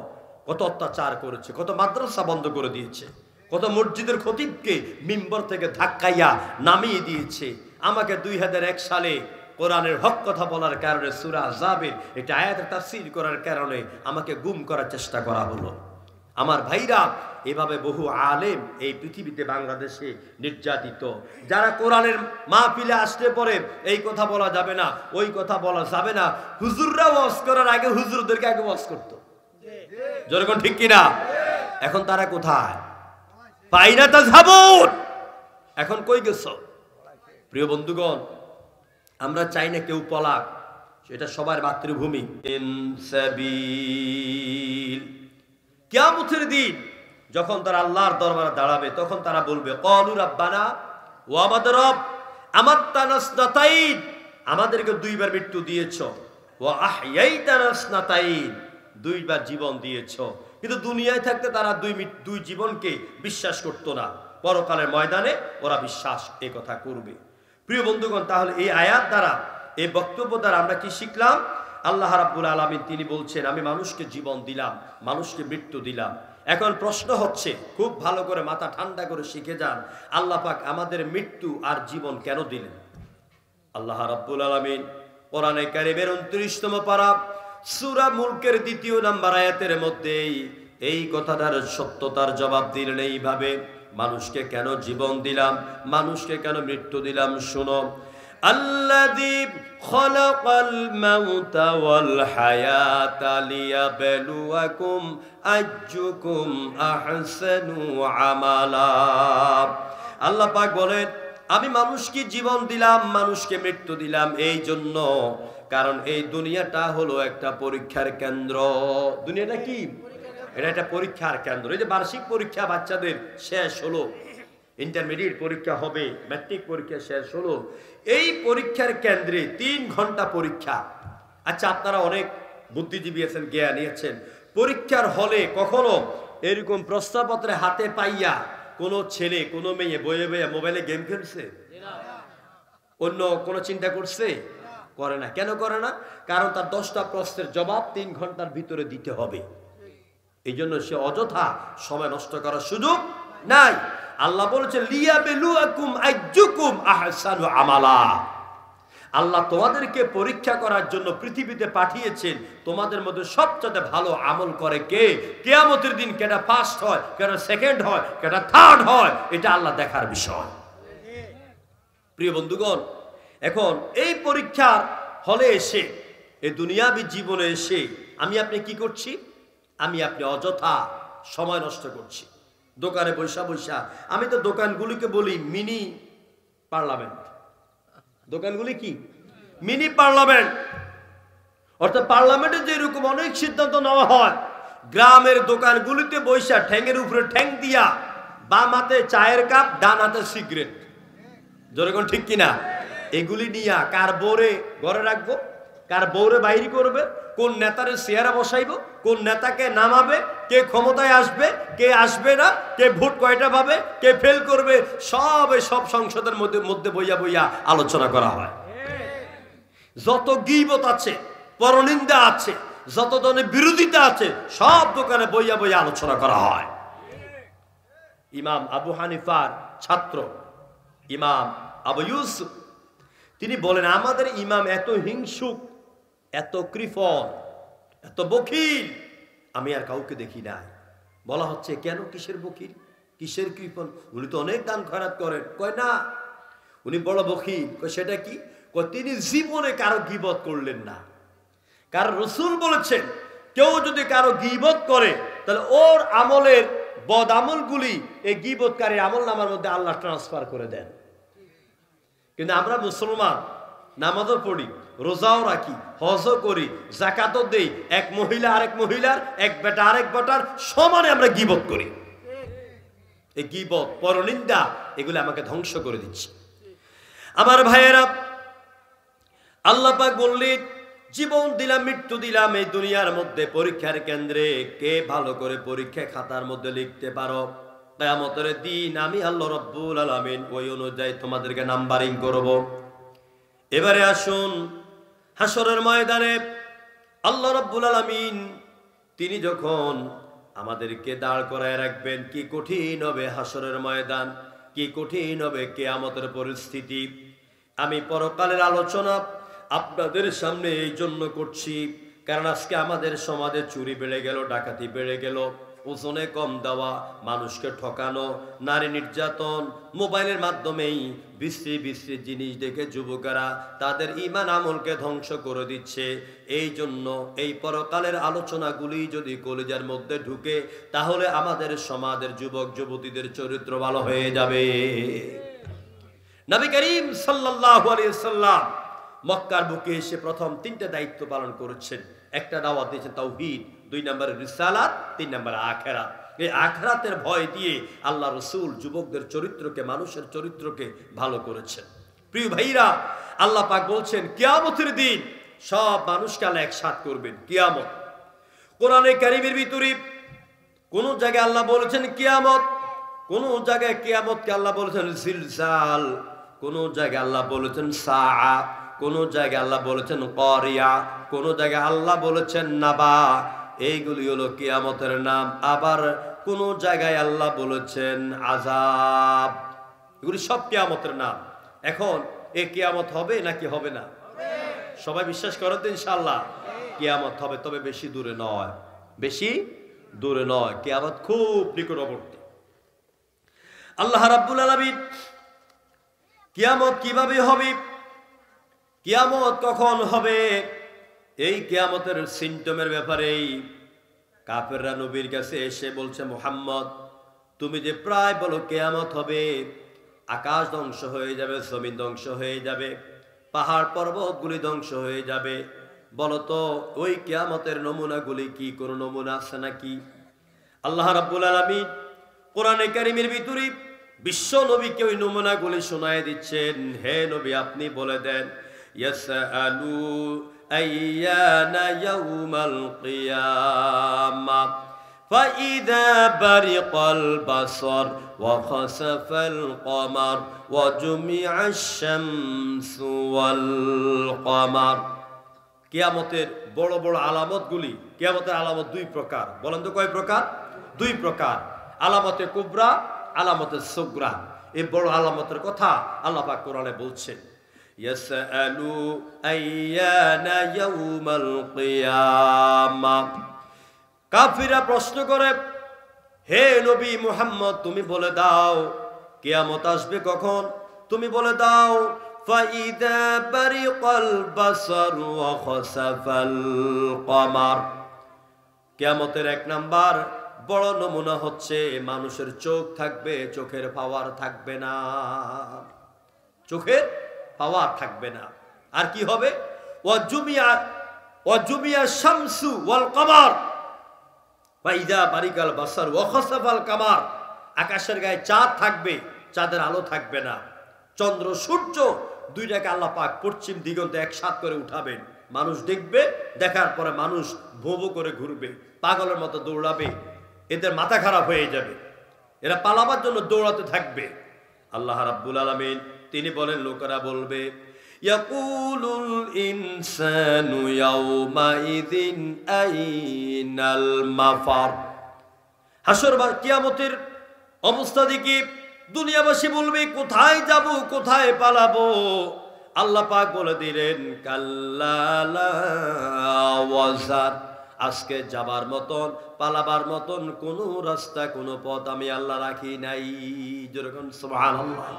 কত অত্যাচার করেছে, কত মাদ্রাসা বন্ধ করে দিয়েছে, কত মসজিদের খতিবকে মিম্বর থেকে ধাক্কাইয়া নামিয়ে দিয়েছে। আমাকে 2001 সালে কোরআনের হক কথা বলার কারণে সূরা আযাবের এটা আয়াতের তাফসীর করার কারণে আমাকে গুম করার চেষ্টা করা হলো। আমার ভাইরা, এভাবে বহু আলেম এই পৃথিবীতে বাংলাদেশে নির্যাতিত। যারা কোরআনের মাহফিলে আসতে পরে এই কথা বলা যাবে না, ওই কথা বলা যাবে না, হুজুররা ওয়াজ করার আগে হুজুরদেরকে আগে ওয়াজ করতো। যেরকম ঠিক কিনা? এখন তারা কোথায়? পাইনা তা যাবুন। এখন কই গেছ? প্রিয় বন্ধুগণ, আমরা চাই না কেউ পলাক, সেটা সবার মাতৃভূমি। ইনসাবিল। কিয়ামতের দিন যখন তারা আল্লাহর দরবারে দাঁড়াবে, তখন তারা বলবে ক্বালু রাব্বানা, ও আমাদের রব, আমাত্তানা স্নাতাইন, আমাদেরকে দুইবার মৃত্যু দিয়েছো, ওয়া আহইয়াইতানা স্নাতাইন, দুইবার জীবন দিয়েছো। কিন্তু দুনিয়ায় থাকতে তারা দুই জীবনকে বিশ্বাস করতো না। পরকালের ময়দানে ওরা বিশ্বাস এই কথা করবে। প্রিয় বন্ধুগণ, তাহলে এই আয়াত দ্বারা, এই বক্তব্য দ্বারা আমরা কি শিখলাম? আল্লাহ রাব্বুল আলামিন তিনি বলছেন, আমি মানুষকে জীবন দিলাম, মানুষকে মৃত্যু দিলাম। এখন প্রশ্ন হচ্ছে, খুব ভালো করে মাথা ঠান্ডা করে শিখে যান, আল্লাহ পাক আমাদের মৃত্যু আর জীবন কেন দিলেন? আল্লাহ রাব্বুল আলামিন কোরআনে কারীমের 29তম পারা সূরা মুলকের 2 নম্বর আয়াতের মধ্যে এই কথাটার সত্যতার জবাব দিলেন এইভাবে, মানুষকে কেন জীবন দিলাম, মানুষকে কেন মৃত্যু দিলাম? শুনো, আল্লাযী খালাকাল মাউতা ওয়াল হায়াতা লিয়াবলুয়াকুম আইয়ুকুম আহসানু আমালা। আল্লাহ পাক বলেন, আমি মানুষকে জীবন দিলাম, মানুষকে মৃত্যু দিলাম এই জন্য, কারণ এই দুনিয়াটা হলো একটা পরীক্ষার কেন্দ্র। দুনিয়াটা কি? এটা একটা পরীক্ষার কেন্দ্র। এই যে বার্ষিক পরীক্ষা বাচ্চাদের শেষ হলো, ইন্টারমিডিয়েট পরীক্ষা হবে, ম্যাট্রিক পরীক্ষা শেষ হলো, এই পরীক্ষার কেন্দ্রে 3 ঘন্টা পরীক্ষা। আচ্ছা, আপনারা অনেক বুদ্ধিজীবী আছেন, জ্ঞানী আছেন, পরীক্ষার হলে কখনো এরকম প্রশ্নপত্রে হাতে পাইয়া কোনো ছেলে কোনো মেয়ে বয়ে বয়ে মোবাইলে গেম খেলছে? অন্য কোনো চিন্তা করছে? করে না। কেন করে না? কারণ তার 10টা প্রশ্নের জবাব 3 ঘন্টার ভিতরে দিতে হবে। এই জন্য সে অযথা সময় নষ্ট করার সুযোগ নাই। আল্লাহ বলেছে লিয়াবলুয়াকুম আইয়ুকুম আহসানু আমালা, আল্লাহ তোমাদেরকে পরীক্ষা করার জন্য পৃথিবীতে পাঠিয়েছেন। তোমাদের মধ্যে সবচেয়ে ভালো আমল করে কে? কিয়ামতের দিন কেটা ফার্স্ট হয়, কেটা সেকেন্ড হয়, কেটা থার্ড হয়, এটা আল্লাহ দেখার বিষয়। প্রিয় বন্ধুগণ, এখন এই পরীক্ষার হলে এসে, এই দুনিয়াবী জীবনে এসে আমি আপনি কি করছি? আমি আপনি অযথা সময় নষ্ট করছি দোকানে বৈশা বৈশা। আমি তো দোকানগুলিকে বলি মিনি পার্লামেন্ট। দোকানগুলি কি? Mini parliament. অর্থাৎ পার্লামেন্টে যেরকম অনেক সিদ্ধান্ত নেওয়া হয়, গ্রামের দোকানগুলিতে বৈশা ঠ্যাঙের উপরে ঠ্যাং দিয়া, বাম হাতে চায়ের কাপ, ডান হাতে সিগারেট, যেরকম ঠিক কিনা, এগুলি নিয়া কার বউরে ঘরে রাখবো, কার বউরে বাইরে করবে, কোন নেতারে চেয়ারে বসাইব, কোন নেতাকে নামাবে, কে ক্ষমতায় আসবে, কে আসবে না, কে ভোট কয়টা পাবে, কে ফেল করবে, সব সংসদের মধ্যে বইয়া বইয়া আলোচনা করা হয়। যত গীবত আছে, পরনিন্দা আছে, যত ধরনের বিরোধিতা আছে, সব দোকানে বইয়া বইয়া আলোচনা করা হয়। ইমাম আবু হানিফার ছাত্র ইমাম আবু ইউসুফ তিনি বলেন, আমাদের ইমাম এত হিংসুক, এত কৃপণ, এত বখিল আমি আর কাউকে দেখি নাই। বলা হচ্ছে, কেন, কিসের বখিল, কিসের কৃপণ? উনি তো অনেক দান খয়রাত করেন। কয় না, উনি বড় বখিল। কয় সেটা কি? কয় তিনি জীবনে কারো গীবত করলেন না। কারণ রাসূল বলেছেন, কেউ যদি কারো গীবত করে তাহলে ওর আমলের বদ আমলগুলি এই গীবতকারীর আমল নামার মধ্যে আল্লাহ ট্রান্সফার করে দেন। কিন্তু আমরা মুসলমান, নামাজও পড়ি, রোজাও রাখি, হজও করি, যাকাতও দেই, এক মহিলা আরেক মহিলার, এক বেটা আরেক বেটার সমানে আমরা গীবত করি। এই গীবত, পরনিন্দা, এগুলো আমাকে ধ্বংস করে দিচ্ছে। আমার ভাইয়েরা, আল্লাহ পাক বললেন, জীবন দিলাম, মৃত্যু দিলাম, এই দুনিয়ার মধ্যে পরীক্ষার কেন্দ্রে কে ভালো করে পরীক্ষা খাতার মধ্যে লিখতে পারো, কিয়ামতের দিন আমি আল্লাহ রাব্বুল আলামিন ওই অনুযায়ী তোমাদেরকে নাম্বারিং করব। এবারে আসুন, হাসরের ময়দানে আল্লাহ রাব্বুল আলামিন তিনি যখন আমাদেরকে দাঁড় করায় রাখবেন, কি কঠিন হবে হাসরের ময়দান, কি কঠিন হবে কিয়ামতের পরিস্থিতি। আমি পরকালের আলোচনা আপনাদের সামনে এই জন্য করছি, কারণ আজকে আমাদের সমাজে চুরি বেড়ে গেল, ডাকাতি বেড়ে গেল, ওজনে কম দেওয়া, মানুষকে ঠকানো, নারী নির্যাতন, মোবাইলের মাধ্যমেই বিশ্রী বিশ্রী জিনিস দেখে যুবকেরা তাদের ঈমান আমলকে ধ্বংস করে দিচ্ছে। এই জন্য এই পরকালের আলোচনাগুলি যদি কলিজার মধ্যে ঢুকে, তাহলে আমাদের সমাজের যুবক যুবতীদের চরিত্র ভালো হয়ে যাবে। নবী করিম সাল্লাল্লাহু আলাইহি সাল্লাম মক্কার বুকে এসে প্রথম তিনটা দায়িত্ব পালন করেছেন। একটা দাওয়াত দিয়েছেন তাওহীদ, 2 নম্বরে রিসালাত, 3 নম্বরে আখিরাত। এই আখিরাতের ভয় দিয়ে আল্লাহ রাসূল যুবকদের চরিত্রকে, মানুষের চরিত্রকে ভালো করেছেন। প্রিয় ভাইরা, আল্লাহ পাক বলছেন কিয়ামতের দিন সব মানুষকে আল্লাহ একসাথ করবেন। কিয়ামত, কোরআনে কারীমের ভিতরে কোন জায়গায় আল্লাহ বলেছেন কিয়ামত, কোন জায়গায় কিয়ামতকে আল্লাহ বলেছেন জিলজাল, কোন জায়গায় আল্লাহ বলেছেন সাআ, কোন জায়গায় আল্লাহ বলেছেন কারিয়া, কোন জায়গায় আল্লাহ বলেছেন নাবা। এইগুলি হলো কিয়ামতের নাম। আবার কোন জায়গায় আল্লাহ বলেছেন আযাব। এগুলি সব কিয়ামতের নাম। এখন এই কিয়ামত হবে নাকি হবে না? সবাই বিশ্বাস করেন তো ইনশাআল্লাহ কিয়ামত হবে, তবে বেশি দূরে নয়, বেশি দূরে নয়, কিয়ামত খুব নিকটবর্তী। আল্লাহ রাব্বুল আলামিন কিয়ামত কিভাবে হবে, কিয়ামত কখন হবে, এই কিয়ামতের সিম্পটমের ব্যাপারেই কাফেররা নবীর কাছে এসে বলছে, মুহাম্মদ তুমি যে প্রায় বলো কিয়ামত হবে, আকাশ ধ্বংস হয়ে যাবে, জমিন ধ্বংস হয়ে যাবে, পাহাড় পর্বতগুলি ধ্বংস হয়ে যাবে, বলো তো ওই কিয়ামতের নমুনাগুলি কি, কোন নমুনা আছে নাকি? আল্লাহ রাব্বুল আলামিন কোরআনে কারীমের ভিতরে বিশ্ব নবীকে ওই নমুনাগুলি শোনায় দিচ্ছেন। হে নবী, আপনি বলে দেন, ইয়াসআলু আইয়ানা ইয়াউমাল কিয়ামা ফাইযা বারিকাল বাসর ওয়া খাসাফাল কমার ওয়া জুমিআশ শামসু ওয়াল কমার। কিয়ামতের বড় বড় আলামতগুলি, কিয়ামতের আলামত 2 প্রকার। বলেন তো কয় প্রকার? 2 প্রকার। আলামতে কুবরা, আলামতে সুগরা। এই বড় আলামতের কথা আল্লাহ পাক কোরআনে বলছেন। ইয়াসআলু আইয়ানা ইয়াউমাল কিয়ামাহ। কাফিররা প্রশ্ন করে, হে নবী মুহাম্মদ তুমি বলে দাও কিয়ামত আসবে কখন? তুমি বলে দাও ফাইদা বারিকাল বাসার ওয়া খাসাফাল কমার। কিয়ামতের এক নাম্বার বড় নমুনা হচ্ছে মানুষের চোখ থাকবে, চোখের পাওয়ার থাকবে না, চোখের পাওয়ার থাকবে না। আর কি হবে? ওয়া জুমিয়া শামসু ওয়াল কমার ফাইদা বারিকাল বাসার ওয়া খাসাফাল কমার। আকাশের গায়ে চাঁদ থাকবে, চাঁদের আলো থাকবে না। চন্দ্র সূর্য দুইটাকে আল্লাহ পাক পশ্চিম দিগন্তে একসাথ করে উঠাবেন। মানুষ দেখবে, দেখার পরে মানুষ ভোঁ ভোঁ করে ঘুরবে, পাগলের মতো দৌড়াবে, এদের মাথা খারাপ হয়ে যাবে, এরা পালাবার জন্য দৌড়াতে থাকবে। আল্লাহ রাব্বুল আলামিন তিনি বলেন, লোকেরা বলবে ইয়াকুলুল ইনসানু ইয়াউমাইযিন আইনাল মাফার। হাসর বা কিয়ামতের অবস্থা দেখি দুনিয়াবাসী বলবে কোথায় যাব, কোথায় পালাবো? আল্লাহ পাক বলে দিলেন কাল্লা লা ওয়াজার। আজকে যাবার মতন, পালাবার মতন কোনো রাস্তা, কোনো পথ আমি আল্লাহ রাখি নাই। যেরকম সুবহানাল্লাহ।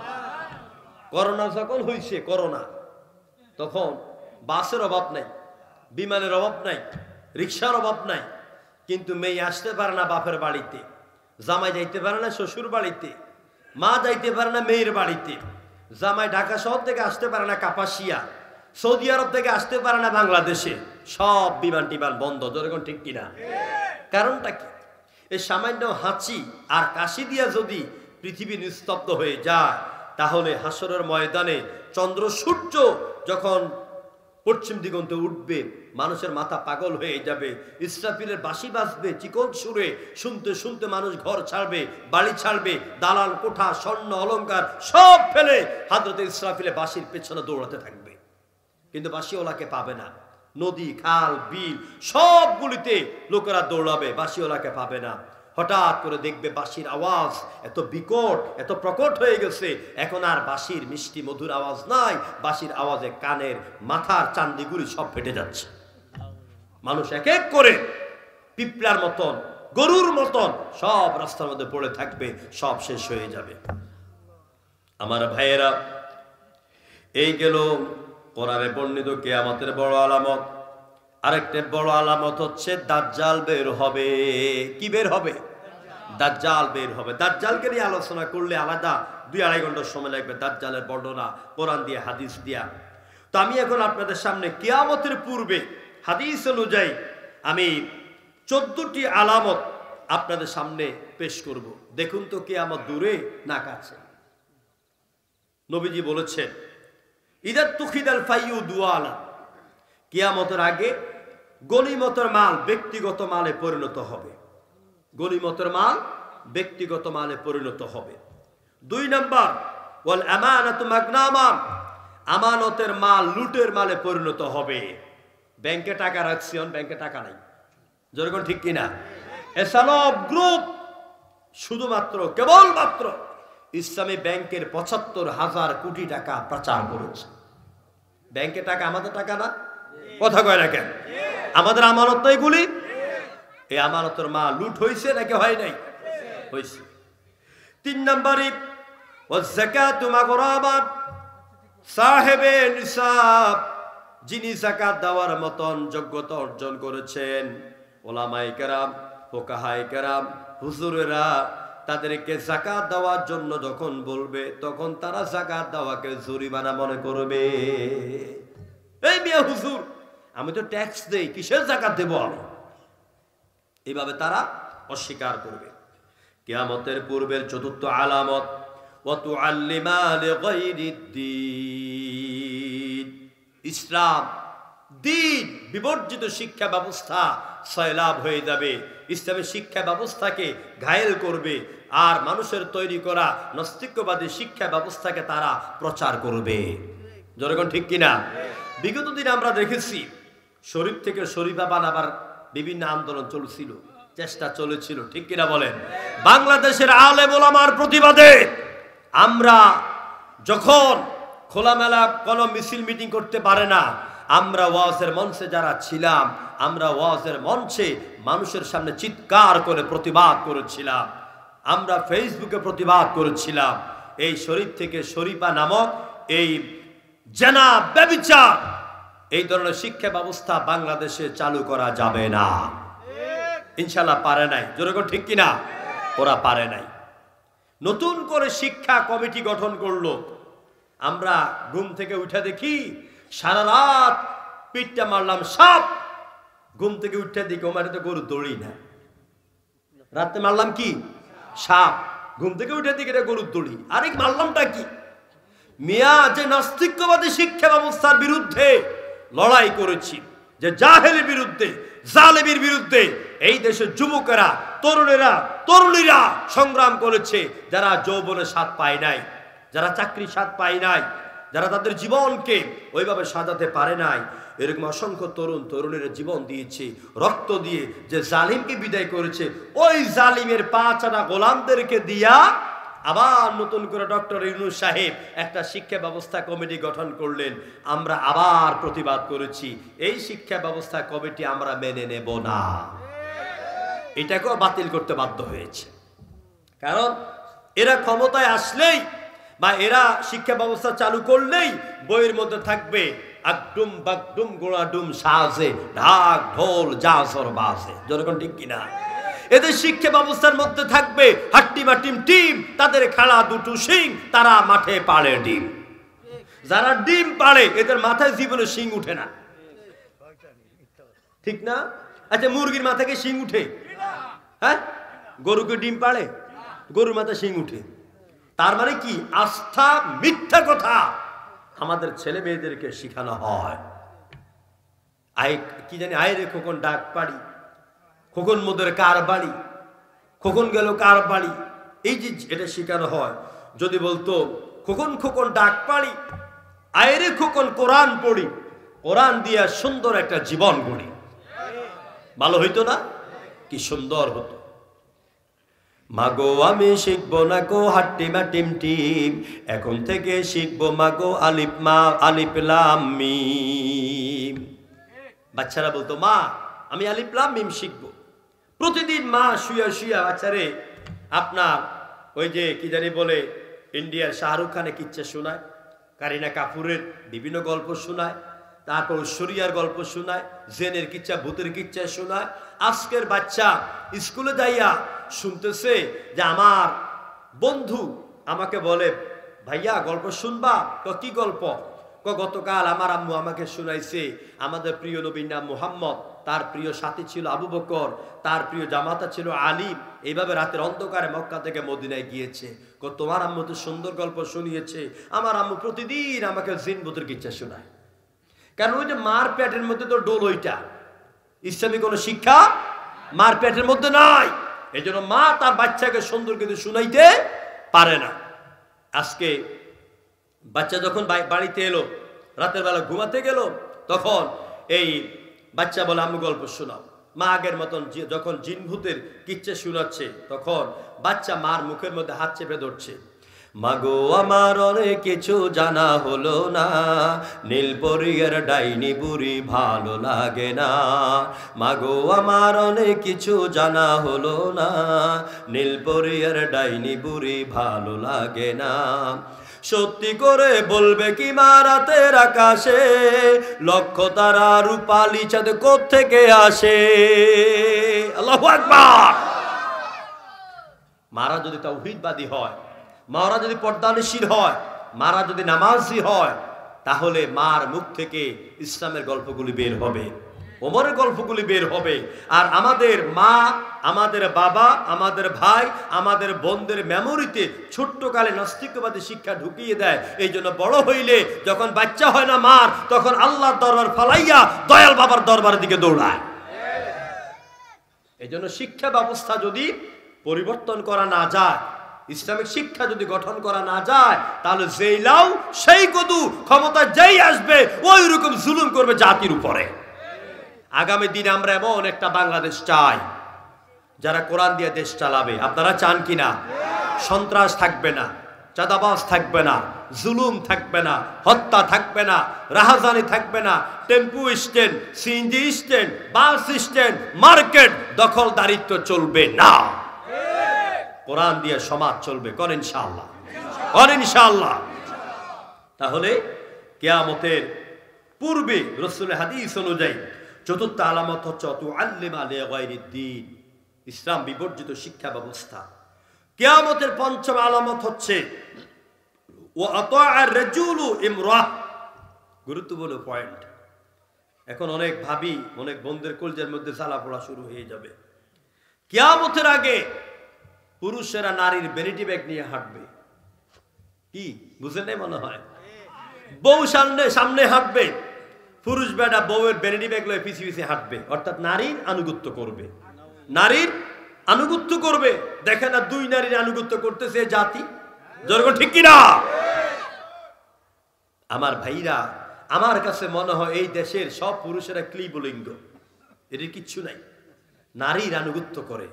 করোনা যখন হয়েছে, করোনা তখন বাসের অভাব নাই, বিমানের অভাব নাই, রিক্সার অভাব নাই, কিন্তু মেয়ে আসতে পারে না বাপের বাড়িতে, জামাই যাইতে পারে না শ্বশুর বাড়িতে, মা যাইতে পারে না মেয়ের বাড়িতে, জামাই ঢাকা শহর থেকে আসতে পারে না কাপাসিয়া, সৌদি আরব থেকে আসতে পারে না বাংলাদেশে, সব বিমান টিমান বন্ধ। যেরকম ঠিক কিনা? কারণটা কি? এই সামান্য হাঁচি আর কাশি দিয়া যদি পৃথিবী নিস্তব্ধ হয়ে যায়, তাহলে হাসরের ময়দানে চন্দ্র সূর্য যখন পশ্চিম দিগন্তে উঠবে, মানুষের মাথা পাগল হয়ে যাবে, ইসরাফিলের বাঁশি বাজবে চিকন সুরে, শুনতে শুনতে মানুষ ঘর ছাড়বে, বাড়ি ছাড়বে, দালান কোঠা, স্বর্ণ অলংকার সব ফেলে হযরত ইসরাফিলের বাঁশির পেছনে দৌড়াতে থাকবে। কিন্তু বাঁশিওয়ালাকে পাবে না। নদী, খাল, বিল সবগুলিতে লোকেরা দৌড়াবে, বাঁশিওয়ালাকে পাবে না। হঠাৎ করে দেখবে বাঁশির আওয়াজ এত বিকট, এত প্রকট হয়ে গেছে, এখন আর বাঁশির মিষ্টি মধুর আওয়াজ নাই, বাঁশির আওয়াজে কানের মাথার চান্দিগুলি সব ফেটে যাচ্ছে। মানুষ এক এক করে পিঁপড়ার মতন, গরুর মতন সব রাস্তার মধ্যে পড়ে থাকবে, সব শেষ হয়ে যাবে। আমার ভাইয়েরা, এই গেল কোরআনে বর্ণিত কিয়ামতের বড় আলামত। আরেকটা বড় আলামত হচ্ছে দাজ্জাল বের হবে। কি বের হবে? দাজ্জাল বের হবে। দাজ্জালকে নিয়ে আলোচনা করলে আলাদা 2-2.5 ঘন্টার সময় লাগবে, দাজ্জালের বর্ণনা কোরআন দিয়ে, হাদিস দিয়া। তো আমি এখন আপনাদের সামনে কিয়ামতের পূর্বে হাদিস অনুযায়ী আমি 14টি আলামত আপনাদের সামনে পেশ করব। দেখুন তো কিয়ামত দূরে না কাছে? নবীজি বলেছেন ইদা তুখিদাল ফাইউ দুআলা, কিয়ামতের আগে গনিমতের মাল ব্যক্তিগত মালে পরিণত হবে। গনিমতের মাল ব্যক্তিগত মালে পরিণত হবে। 2 নাম্বার ওয়াল আমানাতু মাগনামা, আমানতের মাল লুটের মালে পরিণত হবে। ব্যাংকে টাকা রাখছেন, ব্যাংকে টাকা নাই। যেরকম ঠিক কিনা? এসালব গ্রুপ শুধুমাত্র কেবলমাত্র ইসলামী ব্যাংকের ৭৫,০০০ কোটি টাকা প্রচার করেছে। ব্যাংকে টাকা আমাদের টাকা না? কথা কয় না কেন? আমাদের আমানত তো এগুলি। এই আমানতের মা লুট হয়েছে নাকি হয় নাই? হয়েছে। 3 নম্বরে ওয়াযাকাতু মাগরাবাত, সাহেবে নিসাব, যিনি যাকাত দেওয়ার মতন যোগ্যতা অর্জন করেছেন, ওলামায়ে কেরাম, ফুকাহায়ে কেরাম, হুজুরেরা তাদেরকে যাকাত দেওয়ার জন্য যখন বলবে, তখন তারা যাকাত দেওয়াকে জরিমানা মনে করবে। এই মিয়া হুজুর, আমি তো ট্যাক্স দেই, কিসের যাকাত দেব আমি? এইভাবে তারা অস্বীকার করবে। কিয়ামতের পূর্বের 4র্থ আলামত ওয়া তুআল্লিমা লিগাইরিদ্দিন, ইসলাম দিন বিবর্জিত শিক্ষা ব্যবস্থা সয়লাভ হয়ে যাবে। ইসলামের শিক্ষা ব্যবস্থাকে ঘায়েল করবে, আর মানুষের তৈরি করা নাস্তিক্যবাদী শিক্ষা ব্যবস্থাকে তারা প্রচার করবে। যেরকম ঠিক কিনা? বিগত দিনে আমরা দেখেছি শরীফ থেকে শরীফা বানাবার বিভিন্ন আন্দোলন চলছিল, চেষ্টা চলেছিল, ঠিক কিনা বলেন? বাংলাদেশের আলেম ওলামার প্রতিবাদে আমরা যখন খোলামেলা কোনো মিছিল মিটিং করতে পারে না। আমরা ওয়াজের মঞ্চে যারা ছিলাম, আমরা ওয়াজের মঞ্চে মানুষের সামনে চিৎকার করে প্রতিবাদ করেছিলাম, আমরা ফেসবুকে প্রতিবাদ করেছিলাম। এই শরীফ থেকে শরীফা নামক এই জেনা ব্যভিচার, এই ধরনের শিক্ষা ব্যবস্থা বাংলাদেশে চালু করা যাবে না। ইনশাল্লাহ পারে নাই। যেরকম ঠিক কিনা? ওরা পারে নাই। নতুন করে শিক্ষা কমিটি গঠন করলো। আমরা ঘুম থেকে উঠে দেখি সারা রাত পিঠটা মারলাম সাপ। ঘুম থেকে উঠে দেখি ও মারিতে গরু দৌড়ি না। রাতে মারলাম কি? সাপ। ঘুম থেকে উঠে দেখি এটা গরুর দড়ি। আরে মারলামটা কি? মিয়া, যে নাস্তিক্যবাদী শিক্ষা ব্যবস্থার বিরুদ্ধে লড়াই করেছি, যে জাহেলের বিরুদ্ধে, জালেমের বিরুদ্ধে এই দেশের যুবকেরা, তরুণেরা, তরুণীরা সংগ্রাম করেছে, যারা যৌবনের স্বাদ পায় নাই, যারা চাকরির স্বাদ পায় নাই, যারা তাদের জীবনকে ওইভাবে সাজাতে পারে নাই, এরকম অসংখ্য তরুণ তরুণীরা জীবন দিয়েছে, রক্ত দিয়ে যে জালিমকে বিদায় করেছে, ওই জালিমের পাঁচানা গোলামদেরকে দিয়া আবার নতুন করে ডক্টর ইউনূস সাহেব একটা শিক্ষা ব্যবস্থা কমিটি গঠন করলেন। আমরা আবার প্রতিবাদ করেছি, এই শিক্ষা ব্যবস্থা কমিটি আমরা মেনে নেব না। এটাকেও বাতিল করতে বাধ্য হয়েছে। কারণ এরা ক্ষমতায় আসলেই বা এরা শিক্ষা ব্যবস্থা চালু করলেই বইয়ের মধ্যে থাকবে আকডুম বাকডুম গোড়াডুম সাজে ঢাক ঢোল জাসর বাজে। যেরকম ঠিক কিনা? এদের শিক্ষা ব্যবস্থার মধ্যে থাকবে হাট্টিমা টিম টিম, তাদের খেলা দুটো শিং, তারা মাঠে পাড়ে ডিম। যারা ডিম পাড়ে এদের মাথায় জীবনে শিং উঠে না, ঠিক না? আচ্ছা, মুরগির মাথায় কি শিং উঠে? হ্যাঁ, গরুকে ডিম পাড়ে, গরুর মাথায় শিং উঠে। তার মানে কি? আস্থা মিথ্যা কথা আমাদের ছেলে মেয়েদেরকে শেখানো হয়। আয় কি জানি, আয় রে খোকন ডাক পাড়ি, খোকন মোদের কার বাড়ি, খোকন গেল কার বাড়ি, এই যে এটা শেখানো হয়। যদি বলতো খোকন খোকন ডাক পাড়ি, আয় রে খোকন কোরআন পড়ি, কোরআন দিয়া সুন্দর একটা জীবন গড়ি, ভালো হইতো না? কি সুন্দর হতো। মাগো আমি শিখবো না গো হাট্টিমা টিম টিম, এখন থেকে শিখবো মাগো আলিফ মা আলিফ লাম মিম। বাচ্চারা বলতো মা আমি আলিফ লাম মিম শিখবো। প্রতিদিন মা শুয়া শুয়া বাচ্চারে আপনার ওই যে কি জানি বলে ইন্ডিয়ার শাহরুখ খানের কিচ্ছা শোনায়, কারিনা কাপুরের বিভিন্ন গল্প শোনায়, তারপর ঐশ্বরিয়ার গল্প শোনায়, জেনের কিচ্ছা, ভূতের কিচ্ছা শোনায়। আজকের বাচ্চা স্কুলে যাইয়া শুনতেছে যে আমার বন্ধু আমাকে বলে ভাইয়া গল্প শুনবা? কি গল্প? গতকাল আমার আম্মু আমাকে শোনাইছে আমাদের প্রিয় নবীর নাম মুহাম্মদ, তার প্রিয় সাথী ছিল আবু বকর, তার প্রিয় জামাতা ছিল আলী, এইভাবে রাতের অন্ধকারে মক্কা থেকে মদিনায় গিয়েছে। তোমার আম্মু তো সুন্দর গল্প শুনিয়েছে। আমার আম্মু প্রতিদিন আমাকে জিন ভূতের কিচ্ছা শোনায়। কারণ ওই যে মার পেটের মধ্যে তো ডোল, ওইটা ইসলামী কোনো শিক্ষা মার পেটের মধ্যে নাই। এই জন্য মা তার বাচ্চাকে সুন্দর কিন্তু শুনাইতে পারে না। আজকে বাচ্চা যখন বাড়িতে এলো, রাতের বেলা ঘুমাতে গেল, তখন এই বাচ্চা বলে আম্মু গল্প শোনাও। মা আগের মতন যখন জিন ভূতের কিচ্ছা শোনাচ্ছে, তখন বাচ্চা মার মুখের মধ্যে হাত চেপে ধরছে। মাগো আমার অনেক কিছু জানা হলো না, নীলপরীর ডাইনি বুড়ি ভালো লাগে না। মাগো আমার অনেক কিছু জানা হলো না, নীলপরীর ডাইনি বুড়ি ভালো লাগে না। সত্যি করে বলবে কি মা রাতের আকাশে লক্ষ তারা রূপালী চাঁদ কোত্থেকে আসে? আল্লাহু আকবার। মারা যদি তাওহীদবাদী হয়, মারা যদি পর্দানশীল হয়, মারা যদি নামাজি হয়, তাহলে মার মুখ থেকে ইসলামের গল্পগুলি বের হবে, ওমরের গল্পগুলি বের হবে। আর আমাদের মা, আমাদের বাবা, আমাদের ভাই, আমাদের বোনদের মেমোরিতে ছোট্টকালে নাস্তিকবাদী শিক্ষা ঢুকিয়ে দেয়। এই জন্য বড় হইলে যখন বাচ্চা হয় না মার, তখন আল্লাহর দরবার ফালাইয়া দয়াল বাবার দরবারের দিকে দৌড়ায়। এই জন্য শিক্ষা ব্যবস্থা যদি পরিবর্তন করা না যায়, ইসলামিক শিক্ষা যদি গঠন করা না যায়, তাহলে যেই লাউ সেই কদু, ক্ষমতা যেই আসবে ওই রকম জুলুম করবে জাতির উপরে। আগামী দিনে আমরা এমন একটা বাংলাদেশ চাই যারা কোরআন দিয়ে দেশ চালাবে। আপনারা চান কিনা? সন্ত্রাস থাকবে না, চাঁদাবাজ থাকবে না, জুলুম থাকবে না, হত্যা থাকবে না, রাহাজানি থাকবে না, tempo stand, CNG stand, bus stand, market দখলদারিত্ব চলবে না। কোরআন দিয়ে সমাজ চলবে। করেন ইনশাআল্লাহ, করেন ইনশাআল্লাহ। তাহলে কিয়ামতের পূর্বে রাসূলের হাদিস অনুযায়ী চতুর্থ আলামত হচ্ছে তুআল্লিমা লিগায়রিদ্দিন, ইসলাম বিবর্জিত শিক্ষা ব্যবস্থা। কিয়ামতের পঞ্চম আলামত হচ্ছে ওয়া আতাআর রাজুলু ইমরাহ। গুরুত্বপূর্ণ পয়েন্ট। এখন অনেক ভাবি, অনেক বন্ধুদের কলজের মধ্যে জ্বালা পোড়া শুরু হয়ে যাবে। কিয়ামতের আগে পুরুষেরা নারীর ভ্যানিটি ব্যাগ নিয়ে হাঁটবে। কি বুঝেন নাই মনে হয়? বউ সামনে সামনে হাঁটবে, পুরুষ বেটা বউয়ের ভ্যানিটি ব্যাগ লয়ে পিছিয়ে পিছিয়ে হাঁটবে, অর্থাৎ নারীর আনুগত্য করবে, নারীর আনুগত্য করবে। দেখে না দুই নারীর আনুগত্য করতেছে জাতি, জনগণ ঠিক কিনা? আমার ভাইরা, আমার কাছে মনে হয় এই দেশের সব পুরুষেরা ক্লিবলিঙ্গ, এর কিচ্ছু নাই। নারীর আনুগত্য করে,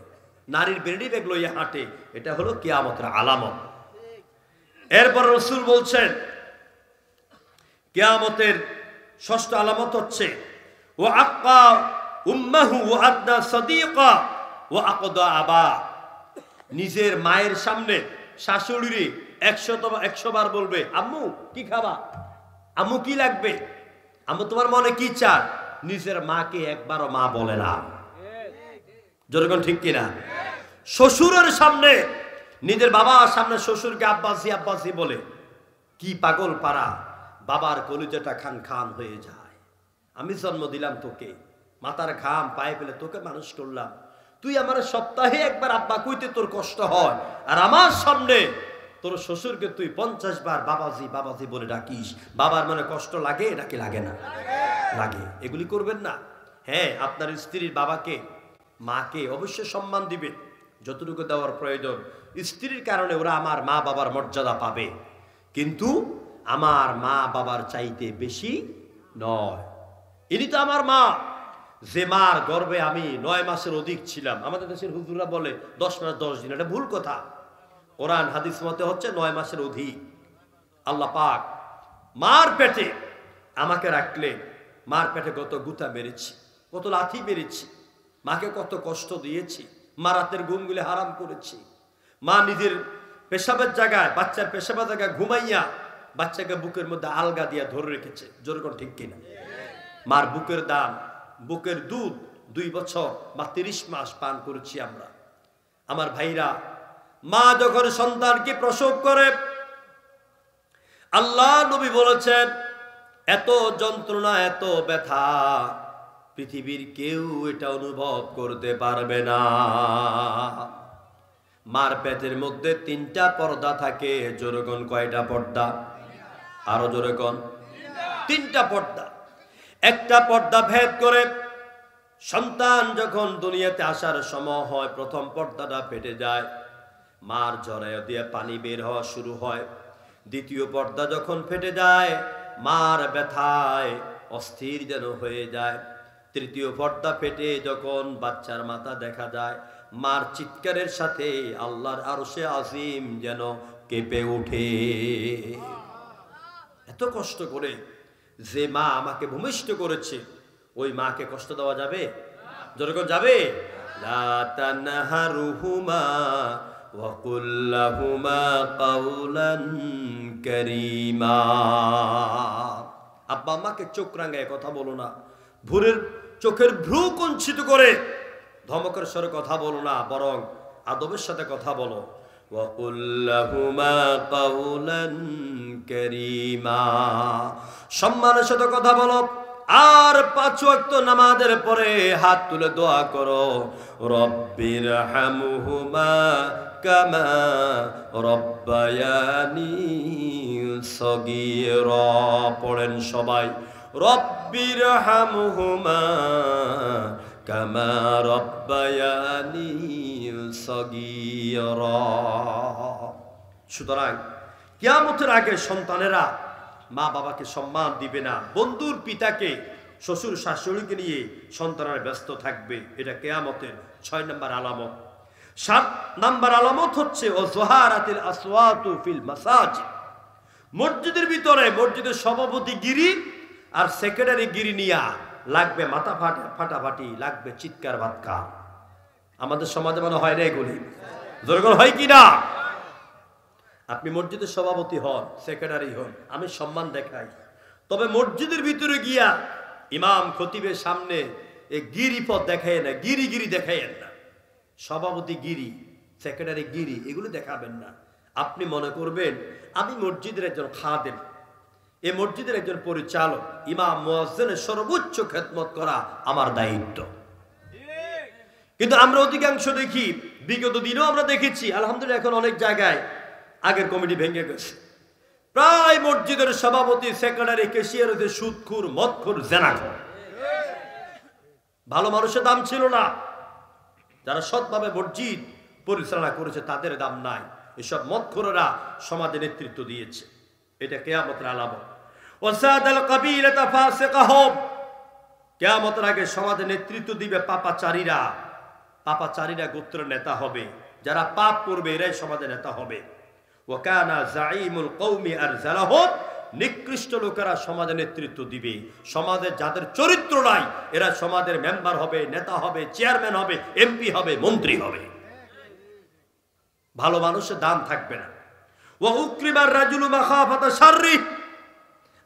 নারীর ভ্যানিটি ব্যাগ লইয়া হাঁটে, এটা হলো কিয়ামতের আলামত। এরপর রাসূল বলছেন কিয়ামতের ষষ্ঠ আলামত হচ্ছে ওয়া আক্কা উম্মাহু ওয়া আদনা সাদিকা ওয়া আকদা আবা। নিজের মায়ের সামনে শাশুড়িরে 100 বার বলবে, আম্মু কি খাবা, আম্মু কি লাগবে, আম্মু তোমার মনে কি চায়। নিজের মাকে একবারও মা বলে না, যেরকম ঠিক কিনা? শ্বশুরের সামনে, নিজের বাবার সামনে শ্বশুরকে আব্বাসি আব্বাসি বলে। কি পাগল পারা, বাবার কলিজাটা খান খান হয়ে যায়। আমি জন্ম দিলাম তোকে, মাথার ঘাম পায়ে ফেলে তোকে মানুষ করলাম, তুই আমার সপ্তাহে একবার আব্বা কইতে তোর কষ্ট হয়, আর আমার সামনে তোর শ্বশুরকে তুই 50 বার বাবাজি বাবাজি বলে ডাকিস। বাবার মনে কষ্ট লাগে নাকি লাগে না? লাগে। এগুলি করবেন না। হ্যাঁ, আপনার স্ত্রীর বাবাকে মাকে অবশ্যই সম্মান দিবেন, যতটুকু দেওয়ার প্রয়োজন। স্ত্রীর কারণে ওরা আমার মা বাবার মর্যাদা পাবে, কিন্তু আমার মা বাবার চাইতে বেশি নয়। ইনি তো আমার মা, যে মার গর্ভে আমি 9 মাসের অধিক ছিলাম। আমাদের দেশের হুজুররা বলে 10 মাস 10 দিন, এটা ভুল কথা। কোরআন হাদিস মতে হচ্ছে 9 মাসের অধিক। আল্লাহ পাক মার পেটে আমাকে রাখলে, মার পেটে কত গুতা মেরেছি, কত লাথি মেরেছি, মাকে কত কষ্ট দিয়েছি, মা রাতের ঘুমগুলি হারাম করেছি। মা নিজের পেশাবের জায়গায়, বাচ্চার পেশাবের জায়গায় ঘুমাইয়া বাচ্চাকে বুকের মধ্যে আলগা দিয়া ধরে রেখেছে, যেরকম ঠিক কিনা? মার বুকের দাম, বুকের দুধ 2 বছর বা 30 মাস পান করেছি আমরা। আমার ভাইরা, মা যখন সন্তানকে প্রসব করে, আল্লাহ নবী বলেছেন এত যন্ত্রণা, এত ব্যথা পৃথিবীর কেউ এটা অনুভব করতে পারবে না। মার পেটের মধ্যে 3টা পর্দা থাকে। জোরগণ কয়টা পর্দা? আরো জোরগণ। 3টা পর্দা। একটা পর্দা ভেদ করে সন্তান যখন দুনিয়াতে আসার সময় হয়, প্রথম পর্দাটা ফেটে যায়, মার জরায়ু দিয়ে পানি বের হওয়া শুরু হয়। দ্বিতীয় পর্দা যখন ফেটে যায়, মার ব্যথায় অস্থির যেন হয়ে যায়। তৃতীয় পর্দা ফেটে যখন বাচ্চার মাথা দেখা যায়, মার চিৎকারের সাথে আল্লাহর আরশে আজিম যেন কেঁপে ওঠে। এত কষ্ট করে যে মা আমাকে ভূমিষ্ঠ করেছে, ওই মাকে কষ্ট দেওয়া যাবে? যখন যাবে, লা তানহারুহুমা ওয়া কুল লাহুমা কাওলান কারীমা। আব্বা আম্মাকে চোখ রাঙায় কথা বলো না, ভুরের চোখের ভ্রু কুঞ্চিত করে ধমকের স্বরে কথা বলো না, বরং আদবের সাথে কথা বলো। ওয়া কুল লাহুমা কাওলান কারীমা, সম্মানের সাথে কথা বলো। আর 5 ওয়াক্ত নামাজের পরে হাত তুলে দোয়া করো, রব্বির হামহুমা কামা রব্বায়ানি সগীরা। পড়েন সবাই, রব্বির হামহুমা কামা রব্বায়ানি সগীরা। সুতরাং কিয়ামতের আগে সন্তানেরা মা বাবাকে সম্মান দিবে না, বন্ধুর পিতাকে, শ্বশুর শাশুড়িকে নিয়ে সন্তানেরা ব্যস্ত থাকবে। এটা কিয়ামতের 6 নম্বর আলামত। 7 নাম্বার আলামত হচ্ছে ও যুহারাতিল আসওয়াতু ফিল মাসাজিদ, মসজিদের ভিতরে মসজিদের সভাপতি গিরি আর সেক্রেটারি গিরি নিয়া লাগবে মাথা ফাটাফাটি, লাগবে চিৎকার বাৎকার। আমাদের সমাজে মনে হয় না এগুলি, জোরগোল হয় কি না? আপনি মসজিদের সভাপতি হন, সেক্রেটারি হন, আমি সম্মান দেখাই, তবে মসজিদের ভিতরে গিয়া ইমাম খতিবের সামনে এই গিরিপথ দেখায় না, গিরি দেখাইয়েন না। সভাপতি গিরি, সেক্রেটারি গিরি, এগুলো দেখাবেন না। আপনি মনে করবেন আমি মসজিদের একজন খাদেম, এই মসজিদের একজন পরিচালক, ইমাম মুয়াজ্জিনের সর্বোচ্চ খেদমত করা আমার দায়িত্ব। কিন্তু আমরা অধিকাংশ দেখি, বিগত দিনেও আমরা দেখেছি, আলহামদুলিল্লাহ এখন অনেক জায়গায় আগের কমিটি ভেঙে গেছে, প্রায় মসজিদের সভাপতি, সেক্রেটারি, ক্যাশিয়ার হচ্ছে সুদখোর, মদখোর, জেনাখোর। ভালো মানুষের দাম ছিল না, যারা সৎভাবে মসজিদ পরিচালনা করেছে তাদের দাম নাই। এসব মদখোরেরা সমাজে নেতৃত্ব দিয়েছে, এটা কিয়ামতের আলামত। ওয়াসাদাল কাবিলাতা ফাসিকাহুম, কিয়ামতের আগে সমাজে নেতৃত্ব দিবে পাপাচারীরা। পাপাচারীরা গোত্রের নেতা হবে, যারা পাপ করবে এরাই সমাজের নেতা হবে। ওয়া কানা যাঈমুল কওমি আরজালাহুম, নিকৃষ্ট লোকেরা সমাজে নেতৃত্ব দিবে। সমাজে যাদের চরিত্র নাই এরা সমাজের মেম্বার হবে, নেতা হবে, চেয়ারম্যান হবে, এমপি হবে, মন্ত্রী হবে। ভালো মানুষের দাম থাকবে না। ওয়া উকরিমার রাজুলু মাখাফাতা শাররি,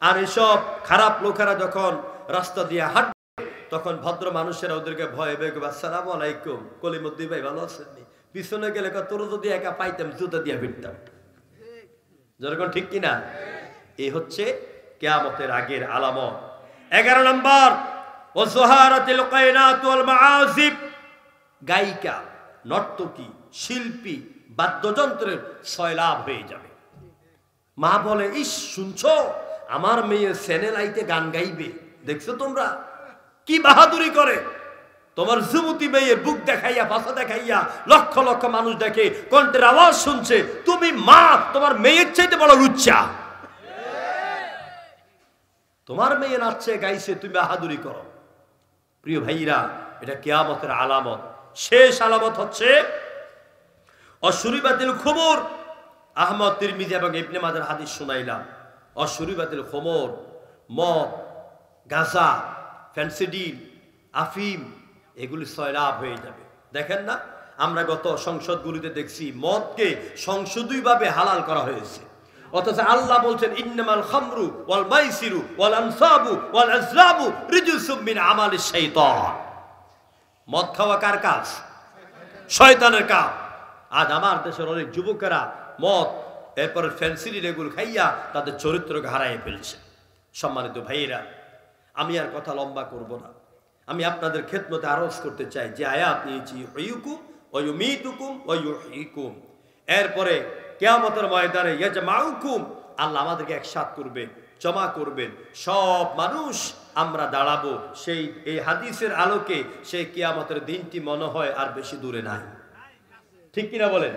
আর এসব খারাপ লোকেরা যখন রাস্তা দিয়ে হাঁটবে তখন ভদ্র মানুষেরা ওদেরকে ভয় পেয়ে বলবে আসসালামু আলাইকুম, কলিমুদ্দিন ভাই ভালো আছেন? পিছনে গেলে তোর যদি একা পাইতাম জুতা দিয়ে ফিরতাম। যেরকম ঠিক কিনা? এই হচ্ছে কিয়ামতের আগের আলামত। 11 নম্বর ও যুহারাতিল কায়নাত ওয়াল মাআজিব, গায়িকা, নর্তকী, শিল্পী, বাদ্যযন্ত্রের সয়লাভ হয়ে যাবে। মা বলে, ইস শুনছো আমার মেয়ে সেনেলাইতে গান গাইবে, দেখছো তোমরা কি বাহাদুরি করে? তোমার যুবতী মেয়ের বুক দেখাইয়া, ভাষা দেখাইয়া লক্ষ লক্ষ মানুষ দেখে, কণ্ঠের আওয়াজ শুনছে, তুমি মা তোমার মেয়ের চাইতে বড় লুচ্চা। তোমার মেয়ে নাচছে গাইছে, তুমি বাহাদুরি করো। প্রিয় ভাইরা, এটা কিয়ামতের আলামত। শেষ আলামত হচ্ছে অশুরিবাতিল খুমর। আহমদ, তিরমিজি এবং ইবনে মাজার হাদিস শুনাইলাম। অশুরিবাতিল খুমর, মদ, গাঁজা, ফেন্সিডিল, আফিম, এগুলি সয়লাভ হয়ে যাবে। দেখেন না, আমরা গত সংসদগুলিতে দেখছি মদকে সংসদীয়ভাবে হালাল করা হয়েছে, অথচ আল্লাহ বলছেন ইন্নামাল খামরু ওয়াল মাইসিরু ওয়াল আনসাবু ওয়াল আজলামু রিজসুম মিন আমালিশ শাইতান। মদ খাওয়া কার কাজ? শয়তানের কাজ। আজ আমার দেশের অনেক যুবকেরা মদ, এরপরে ফেন্সিডিল এগুলো খাইয়া তাদের চরিত্রকে হারাইয়ে ফেলছে। সম্মানিত ভাইয়েরা, আমি আর কথা লম্বা করব না। আমি আপনাদের খেদমতে আরজ করতে চাই যে আয়াত নিয়েছি, ইউকুম ওয়া ইউমিতুকুম ওয়া ইউহয়িকুম। এরপরে কিয়ামতের ময়দানে ইয়াজমাউকুম, আল্লাহ আমাদেরকে একসাথ করবেন, জমা করবেন, সব মানুষ আমরা দাঁড়াবো। সেই এই হাদিসের আলোকে সেই কিয়ামতের দিনটি মনে হয় আর বেশি দূরে নাই। ঠিক কিনা বলেন?